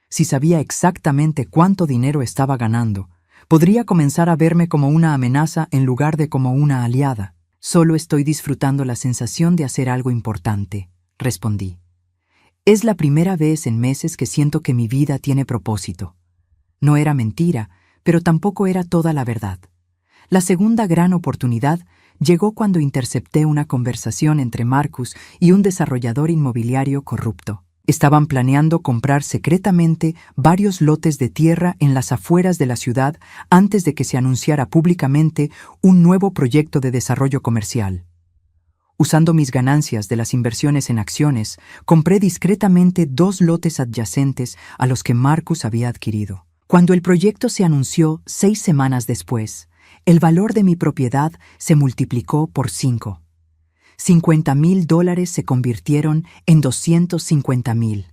Si sabía exactamente cuánto dinero estaba ganando, podría comenzar a verme como una amenaza en lugar de como una aliada. «Solo estoy disfrutando la sensación de hacer algo importante», respondí. «Es la primera vez en meses que siento que mi vida tiene propósito». No era mentira, pero tampoco era toda la verdad. La segunda gran oportunidad llegó cuando intercepté una conversación entre Marcus y un desarrollador inmobiliario corrupto. Estaban planeando comprar secretamente varios lotes de tierra en las afueras de la ciudad antes de que se anunciara públicamente un nuevo proyecto de desarrollo comercial. Usando mis ganancias de las inversiones en acciones, compré discretamente 2 lotes adyacentes a los que Marcus había adquirido. Cuando el proyecto se anunció 6 semanas después, el valor de mi propiedad se multiplicó por 5. $50,000 se convirtieron en $250,000.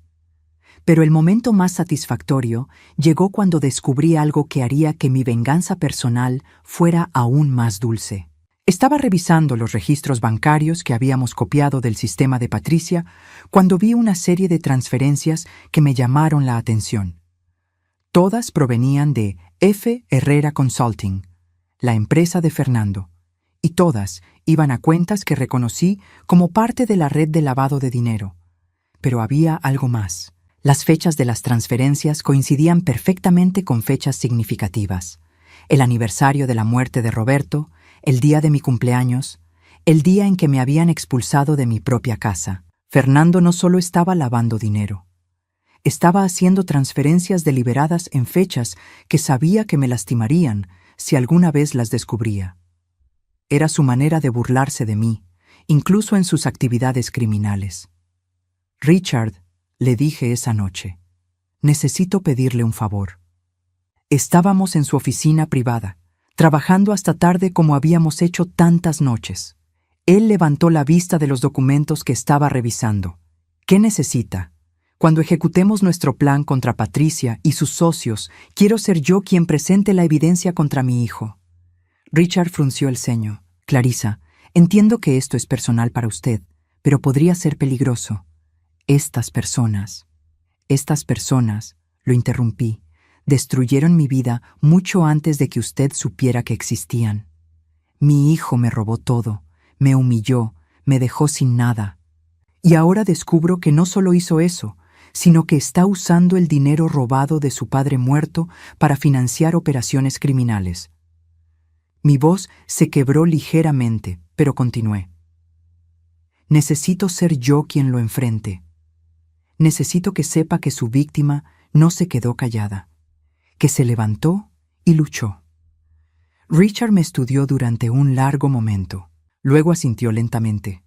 Pero el momento más satisfactorio llegó cuando descubrí algo que haría que mi venganza personal fuera aún más dulce. Estaba revisando los registros bancarios que habíamos copiado del sistema de Patricia cuando vi una serie de transferencias que me llamaron la atención. Todas provenían de F. Herrera Consulting, la empresa de Fernando, y todas iban a cuentas que reconocí como parte de la red de lavado de dinero. Pero había algo más. Las fechas de las transferencias coincidían perfectamente con fechas significativas: el aniversario de la muerte de Roberto, el día de mi cumpleaños, el día en que me habían expulsado de mi propia casa. Fernando no solo estaba lavando dinero, estaba haciendo transferencias deliberadas en fechas que sabía que me lastimarían si alguna vez las descubría. Era su manera de burlarse de mí, incluso en sus actividades criminales. «Richard», le dije esa noche, «necesito pedirle un favor». Estábamos en su oficina privada, trabajando hasta tarde como habíamos hecho tantas noches. Él levantó la vista de los documentos que estaba revisando. «¿Qué necesita? Cuando ejecutemos nuestro plan contra Patricia y sus socios, quiero ser yo quien presente la evidencia contra mi hijo». Richard frunció el ceño. «Clarissa, entiendo que esto es personal para usted, pero podría ser peligroso». Estas personas, lo interrumpí, destruyeron mi vida mucho antes de que usted supiera que existían. Mi hijo me robó todo, me humilló, me dejó sin nada. Y ahora descubro que no solo hizo eso, sino que está usando el dinero robado de su padre muerto para financiar operaciones criminales. Mi voz se quebró ligeramente, pero continué. Necesito ser yo quien lo enfrente. Necesito que sepa que su víctima no se quedó callada, que se levantó y luchó. Richard me estudió durante un largo momento. Luego asintió lentamente.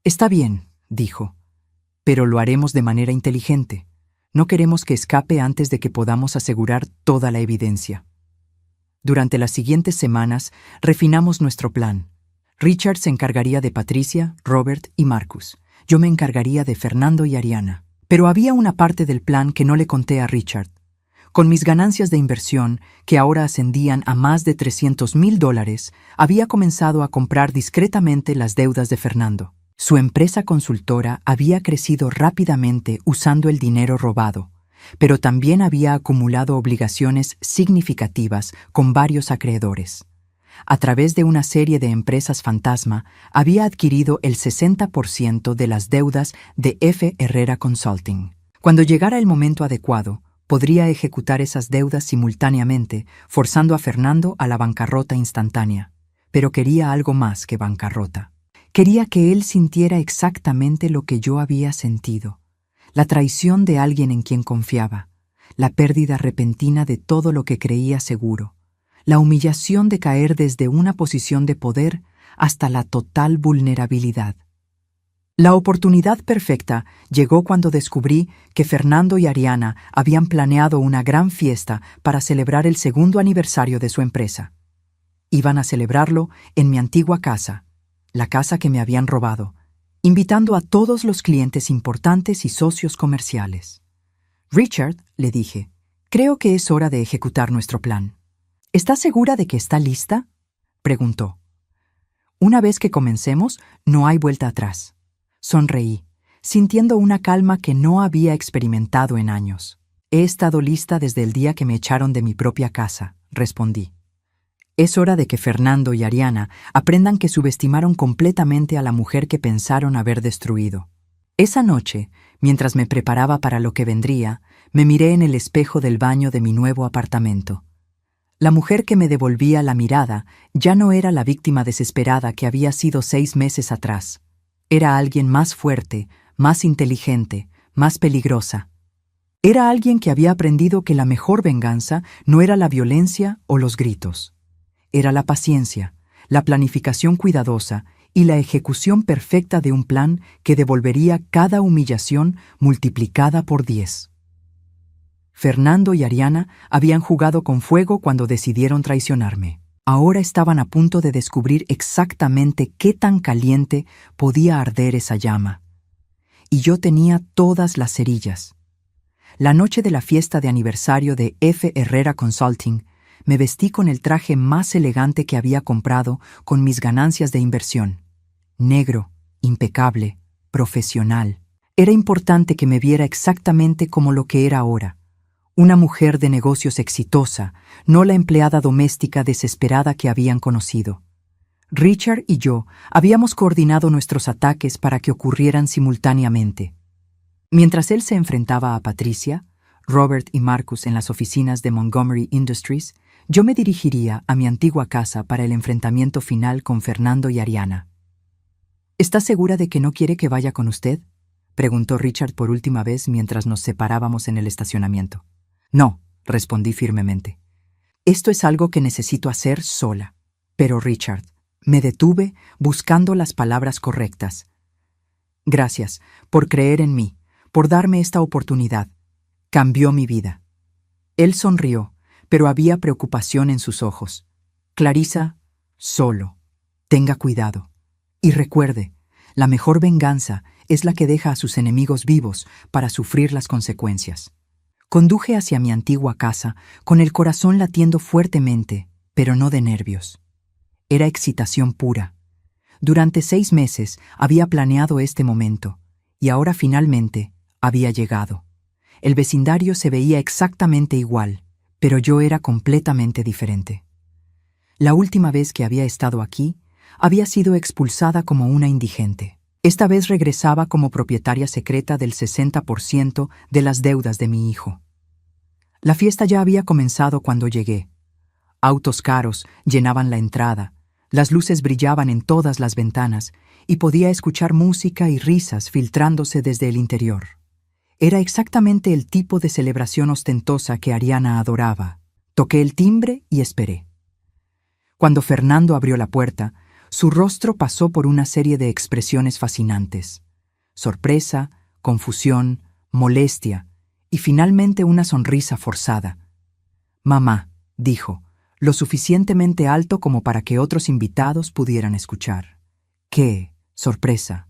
Está bien, dijo, pero lo haremos de manera inteligente. No queremos que escape antes de que podamos asegurar toda la evidencia. Durante las siguientes semanas refinamos nuestro plan. Richard se encargaría de Patricia, Robert y Marcus. Yo me encargaría de Fernando y Ariana. Pero había una parte del plan que no le conté a Richard. Con mis ganancias de inversión, que ahora ascendían a más de $300,000, había comenzado a comprar discretamente las deudas de Fernando. Su empresa consultora había crecido rápidamente usando el dinero robado, pero también había acumulado obligaciones significativas con varios acreedores. A través de una serie de empresas fantasma, había adquirido el 60% de las deudas de F. Herrera Consulting. Cuando llegara el momento adecuado, podría ejecutar esas deudas simultáneamente, forzando a Fernando a la bancarrota instantánea. Pero quería algo más que bancarrota. Quería que él sintiera exactamente lo que yo había sentido. La traición de alguien en quien confiaba, la pérdida repentina de todo lo que creía seguro, la humillación de caer desde una posición de poder hasta la total vulnerabilidad. La oportunidad perfecta llegó cuando descubrí que Fernando y Ariana habían planeado una gran fiesta para celebrar el 2º aniversario de su empresa. Iban a celebrarlo en mi antigua casa, la casa que me habían robado, invitando a todos los clientes importantes y socios comerciales. Richard, le dije, creo que es hora de ejecutar nuestro plan. ¿Estás segura de que está lista?, preguntó. Una vez que comencemos, no hay vuelta atrás. Sonreí, sintiendo una calma que no había experimentado en años. He estado lista desde el día que me echaron de mi propia casa, respondí. Es hora de que Fernando y Ariana aprendan que subestimaron completamente a la mujer que pensaron haber destruido. Esa noche, mientras me preparaba para lo que vendría, me miré en el espejo del baño de mi nuevo apartamento. La mujer que me devolvía la mirada ya no era la víctima desesperada que había sido 6 meses atrás. Era alguien más fuerte, más inteligente, más peligrosa. Era alguien que había aprendido que la mejor venganza no era la violencia o los gritos. Era la paciencia, la planificación cuidadosa y la ejecución perfecta de un plan que devolvería cada humillación multiplicada por 10. Fernando y Ariana habían jugado con fuego cuando decidieron traicionarme. Ahora estaban a punto de descubrir exactamente qué tan caliente podía arder esa llama. Y yo tenía todas las cerillas. La noche de la fiesta de aniversario de F. Herrera Consulting, me vestí con el traje más elegante que había comprado con mis ganancias de inversión. Negro, impecable, profesional. Era importante que me viera exactamente como lo que era ahora. Una mujer de negocios exitosa, no la empleada doméstica desesperada que habían conocido. Richard y yo habíamos coordinado nuestros ataques para que ocurrieran simultáneamente. Mientras él se enfrentaba a Patricia, Robert y Marcus en las oficinas de Montgomery Industries, yo me dirigiría a mi antigua casa para el enfrentamiento final con Fernando y Ariana. ¿Está segura de que no quiere que vaya con usted?, preguntó Richard por última vez mientras nos separábamos en el estacionamiento. No, respondí firmemente. Esto es algo que necesito hacer sola. Pero Richard, me detuve buscando las palabras correctas. Gracias por creer en mí, por darme esta oportunidad. Cambió mi vida. Él sonrió, pero había preocupación en sus ojos. Clarissa, solo. Tenga cuidado. Y recuerde, la mejor venganza es la que deja a sus enemigos vivos para sufrir las consecuencias. Conduje hacia mi antigua casa con el corazón latiendo fuertemente, pero no de nervios. Era excitación pura. Durante 6 meses había planeado este momento, y ahora finalmente había llegado. El vecindario se veía exactamente igual, pero yo era completamente diferente. La última vez que había estado aquí, había sido expulsada como una indigente. Esta vez regresaba como propietaria secreta del 60% de las deudas de mi hijo. La fiesta ya había comenzado cuando llegué. Autos caros llenaban la entrada, las luces brillaban en todas las ventanas y podía escuchar música y risas filtrándose desde el interior. Era exactamente el tipo de celebración ostentosa que Ariana adoraba. Toqué el timbre y esperé. Cuando Fernando abrió la puerta, su rostro pasó por una serie de expresiones fascinantes. Sorpresa, confusión, molestia y finalmente una sonrisa forzada. «Mamá», dijo, lo suficientemente alto como para que otros invitados pudieran escuchar. «¿Qué? Sorpresa».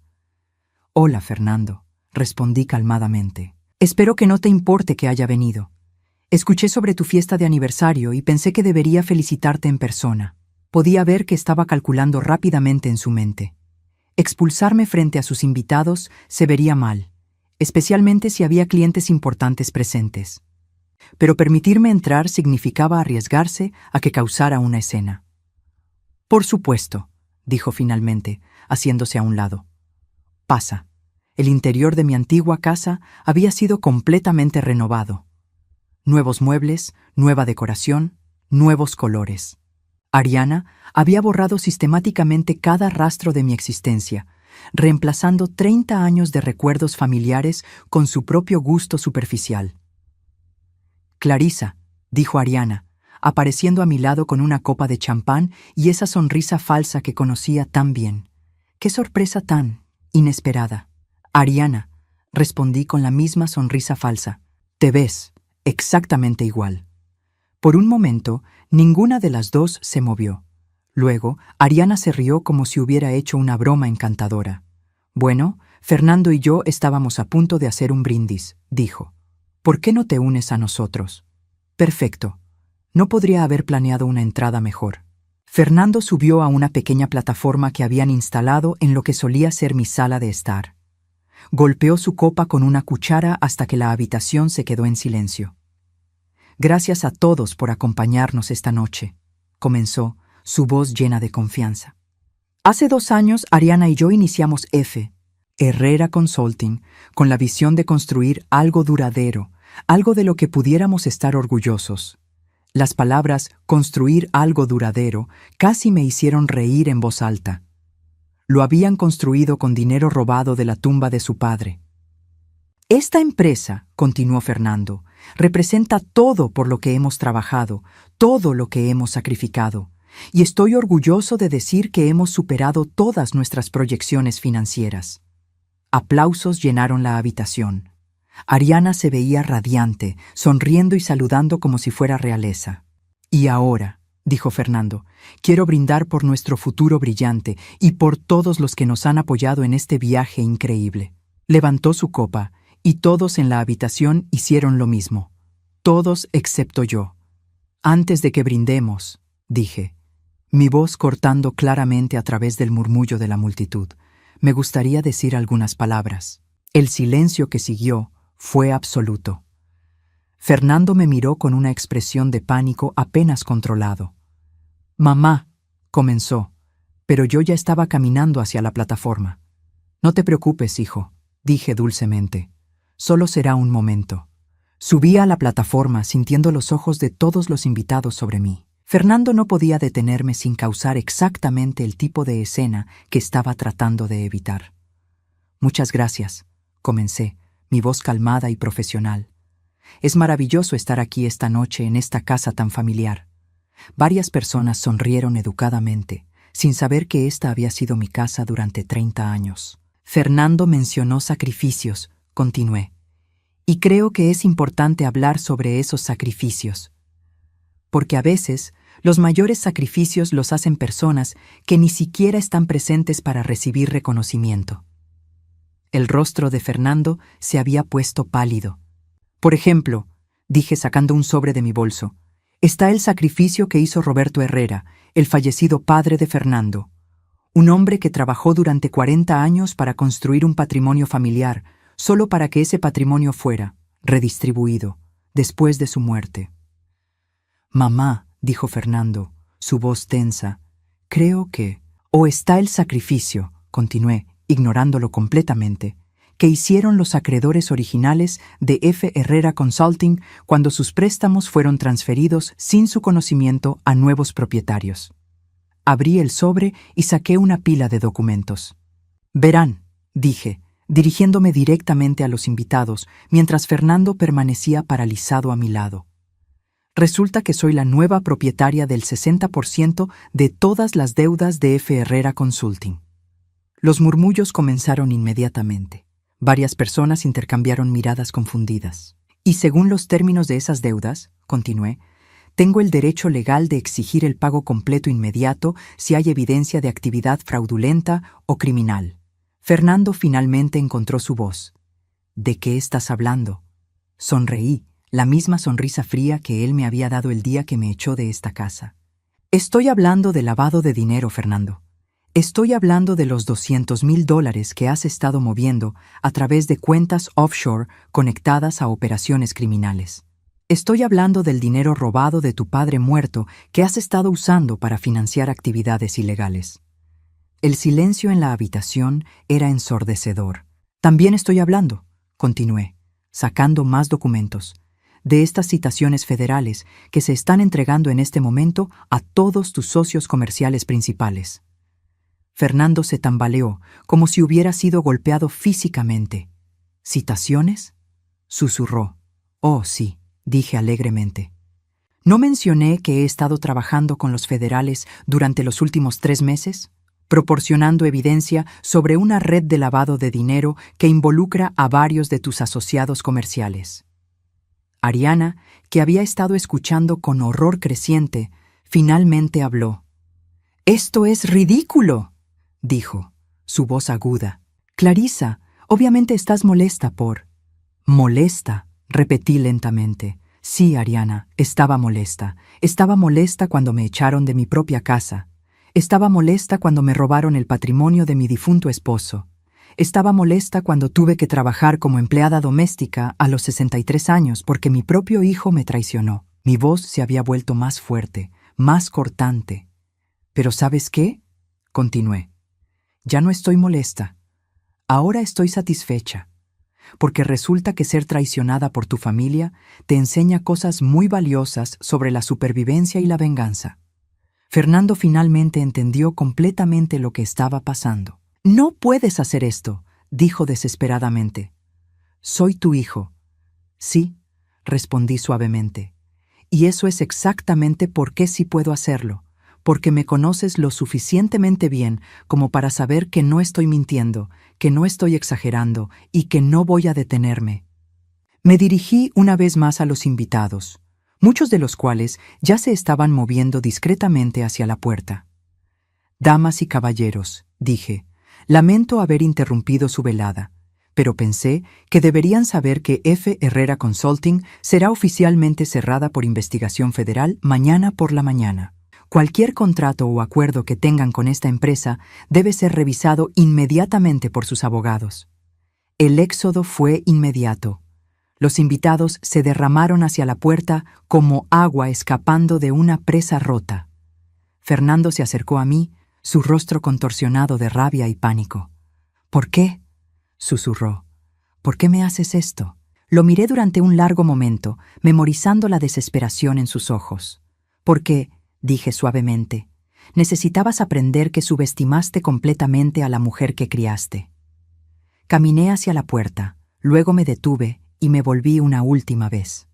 «Hola, Fernando», respondí calmadamente. «Espero que no te importe que haya venido. Escuché sobre tu fiesta de aniversario y pensé que debería felicitarte en persona». Podía ver que estaba calculando rápidamente en su mente. Expulsarme frente a sus invitados se vería mal, especialmente si había clientes importantes presentes. Pero permitirme entrar significaba arriesgarse a que causara una escena. «Por supuesto», dijo finalmente, haciéndose a un lado. «Pasa». El interior de mi antigua casa había sido completamente renovado. Nuevos muebles, nueva decoración, nuevos colores. Ariana había borrado sistemáticamente cada rastro de mi existencia, reemplazando 30 años de recuerdos familiares con su propio gusto superficial. «Clarissa», dijo Ariana, apareciendo a mi lado con una copa de champán y esa sonrisa falsa que conocía tan bien. «Qué sorpresa tan inesperada». «Ariana», respondí con la misma sonrisa falsa, «te ves exactamente igual». Por un momento, ninguna de las dos se movió. Luego, Ariana se rió como si hubiera hecho una broma encantadora. «Bueno, Fernando y yo estábamos a punto de hacer un brindis», dijo. «¿Por qué no te unes a nosotros?» «Perfecto. No podría haber planeado una entrada mejor». Fernando subió a una pequeña plataforma que habían instalado en lo que solía ser mi sala de estar. Golpeó su copa con una cuchara hasta que la habitación se quedó en silencio. «Gracias a todos por acompañarnos esta noche», comenzó, su voz llena de confianza. «Hace 2 años, Ariana y yo iniciamos F. Herrera Consulting, con la visión de construir algo duradero, algo de lo que pudiéramos estar orgullosos». Las palabras «construir algo duradero» casi me hicieron reír en voz alta. Lo habían construido con dinero robado de la tumba de su padre. «Esta empresa», continuó Fernando, «representa todo por lo que hemos trabajado, todo lo que hemos sacrificado, y estoy orgulloso de decir que hemos superado todas nuestras proyecciones financieras». Aplausos llenaron la habitación. Ariana se veía radiante, sonriendo y saludando como si fuera realeza. «Y ahora», dijo Fernando, «quiero brindar por nuestro futuro brillante y por todos los que nos han apoyado en este viaje increíble». Levantó su copa, y todos en la habitación hicieron lo mismo. Todos excepto yo. «Antes de que brindemos», dije, mi voz cortando claramente a través del murmullo de la multitud, «me gustaría decir algunas palabras». El silencio que siguió fue absoluto. Fernando me miró con una expresión de pánico apenas controlado. «Mamá», comenzó, pero yo ya estaba caminando hacia la plataforma. «No te preocupes, hijo», dije dulcemente. «Solo será un momento». Subí a la plataforma sintiendo los ojos de todos los invitados sobre mí. Fernando no podía detenerme sin causar exactamente el tipo de escena que estaba tratando de evitar. «Muchas gracias», comencé, mi voz calmada y profesional. «Es maravilloso estar aquí esta noche en esta casa tan familiar». Varias personas sonrieron educadamente, sin saber que esta había sido mi casa durante 30 años. Fernando mencionó sacrificios, continué, y creo que es importante hablar sobre esos sacrificios. Porque a veces, los mayores sacrificios los hacen personas que ni siquiera están presentes para recibir reconocimiento. El rostro de Fernando se había puesto pálido. «Por ejemplo», dije sacando un sobre de mi bolso, «está el sacrificio que hizo Roberto Herrera, el fallecido padre de Fernando. Un hombre que trabajó durante 40 años para construir un patrimonio familiar, solo para que ese patrimonio fuera redistribuido después de su muerte. Mamá, dijo Fernando, su voz tensa, creo que... O está el sacrificio, continué, ignorándolo completamente, que hicieron los acreedores originales de F. Herrera Consulting cuando sus préstamos fueron transferidos sin su conocimiento a nuevos propietarios. Abrí el sobre y saqué una pila de documentos. Verán, dije, dirigiéndome directamente a los invitados, mientras Fernando permanecía paralizado a mi lado. Resulta que soy la nueva propietaria del 60% de todas las deudas de F. Herrera Consulting. Los murmullos comenzaron inmediatamente. Varias personas intercambiaron miradas confundidas. Y según los términos de esas deudas, continué, tengo el derecho legal de exigir el pago completo inmediato si hay evidencia de actividad fraudulenta o criminal. Fernando finalmente encontró su voz. ¿De qué estás hablando? Sonreí, la misma sonrisa fría que él me había dado el día que me echó de esta casa. Estoy hablando de lavado de dinero, Fernando. Estoy hablando de los $200,000 que has estado moviendo a través de cuentas offshore conectadas a operaciones criminales. Estoy hablando del dinero robado de tu padre muerto que has estado usando para financiar actividades ilegales. El silencio en la habitación era ensordecedor. También estoy hablando, continué, sacando más documentos, de estas citaciones federales que se están entregando en este momento a todos tus socios comerciales principales. Fernando se tambaleó, como si hubiera sido golpeado físicamente. ¿Citaciones? Susurró. Oh, sí, dije alegremente. ¿No mencioné que he estado trabajando con los federales durante los últimos 3 meses? Proporcionando evidencia sobre una red de lavado de dinero que involucra a varios de tus asociados comerciales. Ariana, que había estado escuchando con horror creciente, finalmente habló. «¡Esto es ridículo!», dijo, su voz aguda. «Clarissa, obviamente estás molesta por...» «Molesta», repetí lentamente. «Sí, Ariana, estaba molesta. Estaba molesta cuando me echaron de mi propia casa. Estaba molesta cuando me robaron el patrimonio de mi difunto esposo. Estaba molesta cuando tuve que trabajar como empleada doméstica a los 63 años porque mi propio hijo me traicionó. Mi voz se había vuelto más fuerte, más cortante. «Pero ¿sabes qué?», continué. «Ya no estoy molesta. Ahora estoy satisfecha. Porque resulta que ser traicionada por tu familia te enseña cosas muy valiosas sobre la supervivencia y la venganza». Fernando finalmente entendió completamente lo que estaba pasando. «No puedes hacer esto», dijo desesperadamente. «Soy tu hijo». «Sí», respondí suavemente. «Y eso es exactamente por qué sí puedo hacerlo, porque me conoces lo suficientemente bien como para saber que no estoy mintiendo, que no estoy exagerando y que no voy a detenerme». Me dirigí una vez más a los invitados, muchos de los cuales ya se estaban moviendo discretamente hacia la puerta. «Damas y caballeros», dije, «lamento haber interrumpido su velada, pero pensé que deberían saber que F. Herrera Consulting será oficialmente cerrada por investigación federal mañana por la mañana. Cualquier contrato o acuerdo que tengan con esta empresa debe ser revisado inmediatamente por sus abogados». El éxodo fue inmediato. Los invitados se derramaron hacia la puerta como agua escapando de una presa rota. Fernando se acercó a mí, su rostro contorsionado de rabia y pánico. «¿Por qué?», susurró. «¿Por qué me haces esto?». Lo miré durante un largo momento, memorizando la desesperación en sus ojos. «Porque», dije suavemente, «necesitabas aprender que subestimaste completamente a la mujer que criaste». Caminé hacia la puerta, luego me detuve y me volví una última vez.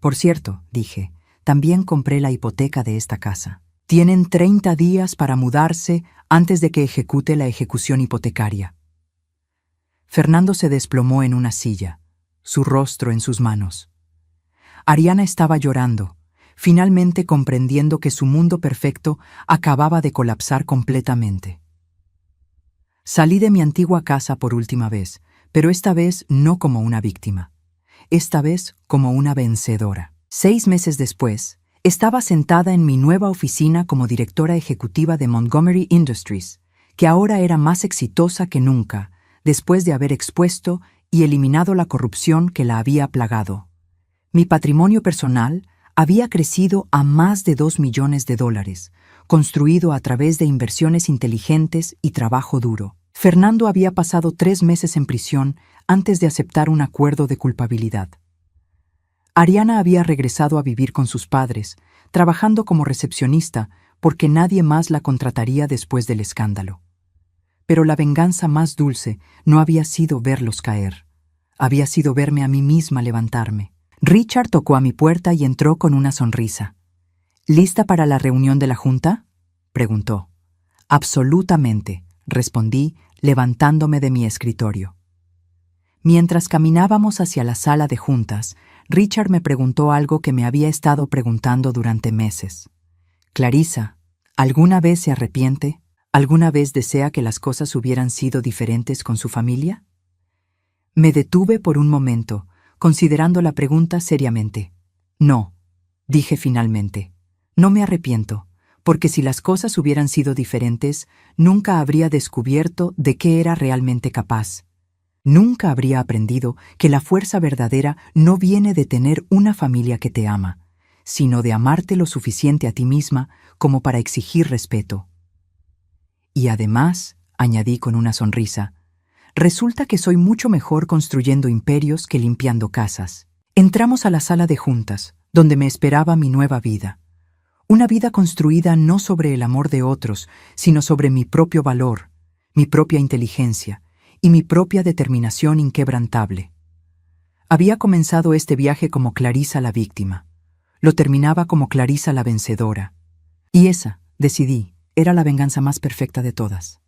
«Por cierto», dije, «también compré la hipoteca de esta casa. Tienen 30 días para mudarse antes de que ejecute la ejecución hipotecaria». Fernando se desplomó en una silla, su rostro en sus manos. Ariana estaba llorando, finalmente comprendiendo que su mundo perfecto acababa de colapsar completamente. Salí de mi antigua casa por última vez, pero esta vez no como una víctima. Esta vez como una vencedora. 6 meses después, estaba sentada en mi nueva oficina como directora ejecutiva de Montgomery Industries, que ahora era más exitosa que nunca, después de haber expuesto y eliminado la corrupción que la había plagado. Mi patrimonio personal había crecido a más de $2 millones, construido a través de inversiones inteligentes y trabajo duro. Fernando había pasado 3 meses en prisión antes de aceptar un acuerdo de culpabilidad. Ariana había regresado a vivir con sus padres, trabajando como recepcionista porque nadie más la contrataría después del escándalo. Pero la venganza más dulce no había sido verlos caer. Había sido verme a mí misma levantarme. Richard tocó a mi puerta y entró con una sonrisa. ¿Lista para la reunión de la junta?, preguntó. Absolutamente, respondí, levantándome de mi escritorio. Mientras caminábamos hacia la sala de juntas, Richard me preguntó algo que me había estado preguntando durante meses. Clarissa, ¿alguna vez se arrepiente? ¿Alguna vez desea que las cosas hubieran sido diferentes con su familia? Me detuve por un momento, considerando la pregunta seriamente. No, dije finalmente. No me arrepiento, porque si las cosas hubieran sido diferentes, nunca habría descubierto de qué era realmente capaz. Nunca habría aprendido que la fuerza verdadera no viene de tener una familia que te ama, sino de amarte lo suficiente a ti misma como para exigir respeto. Y además, añadí con una sonrisa, resulta que soy mucho mejor construyendo imperios que limpiando casas. Entramos a la sala de juntas, donde me esperaba mi nueva vida. Una vida construida no sobre el amor de otros, sino sobre mi propio valor, mi propia inteligencia y mi propia determinación inquebrantable. Había comenzado este viaje como Clarissa la víctima. Lo terminaba como Clarissa la vencedora. Y esa, decidí, era la venganza más perfecta de todas.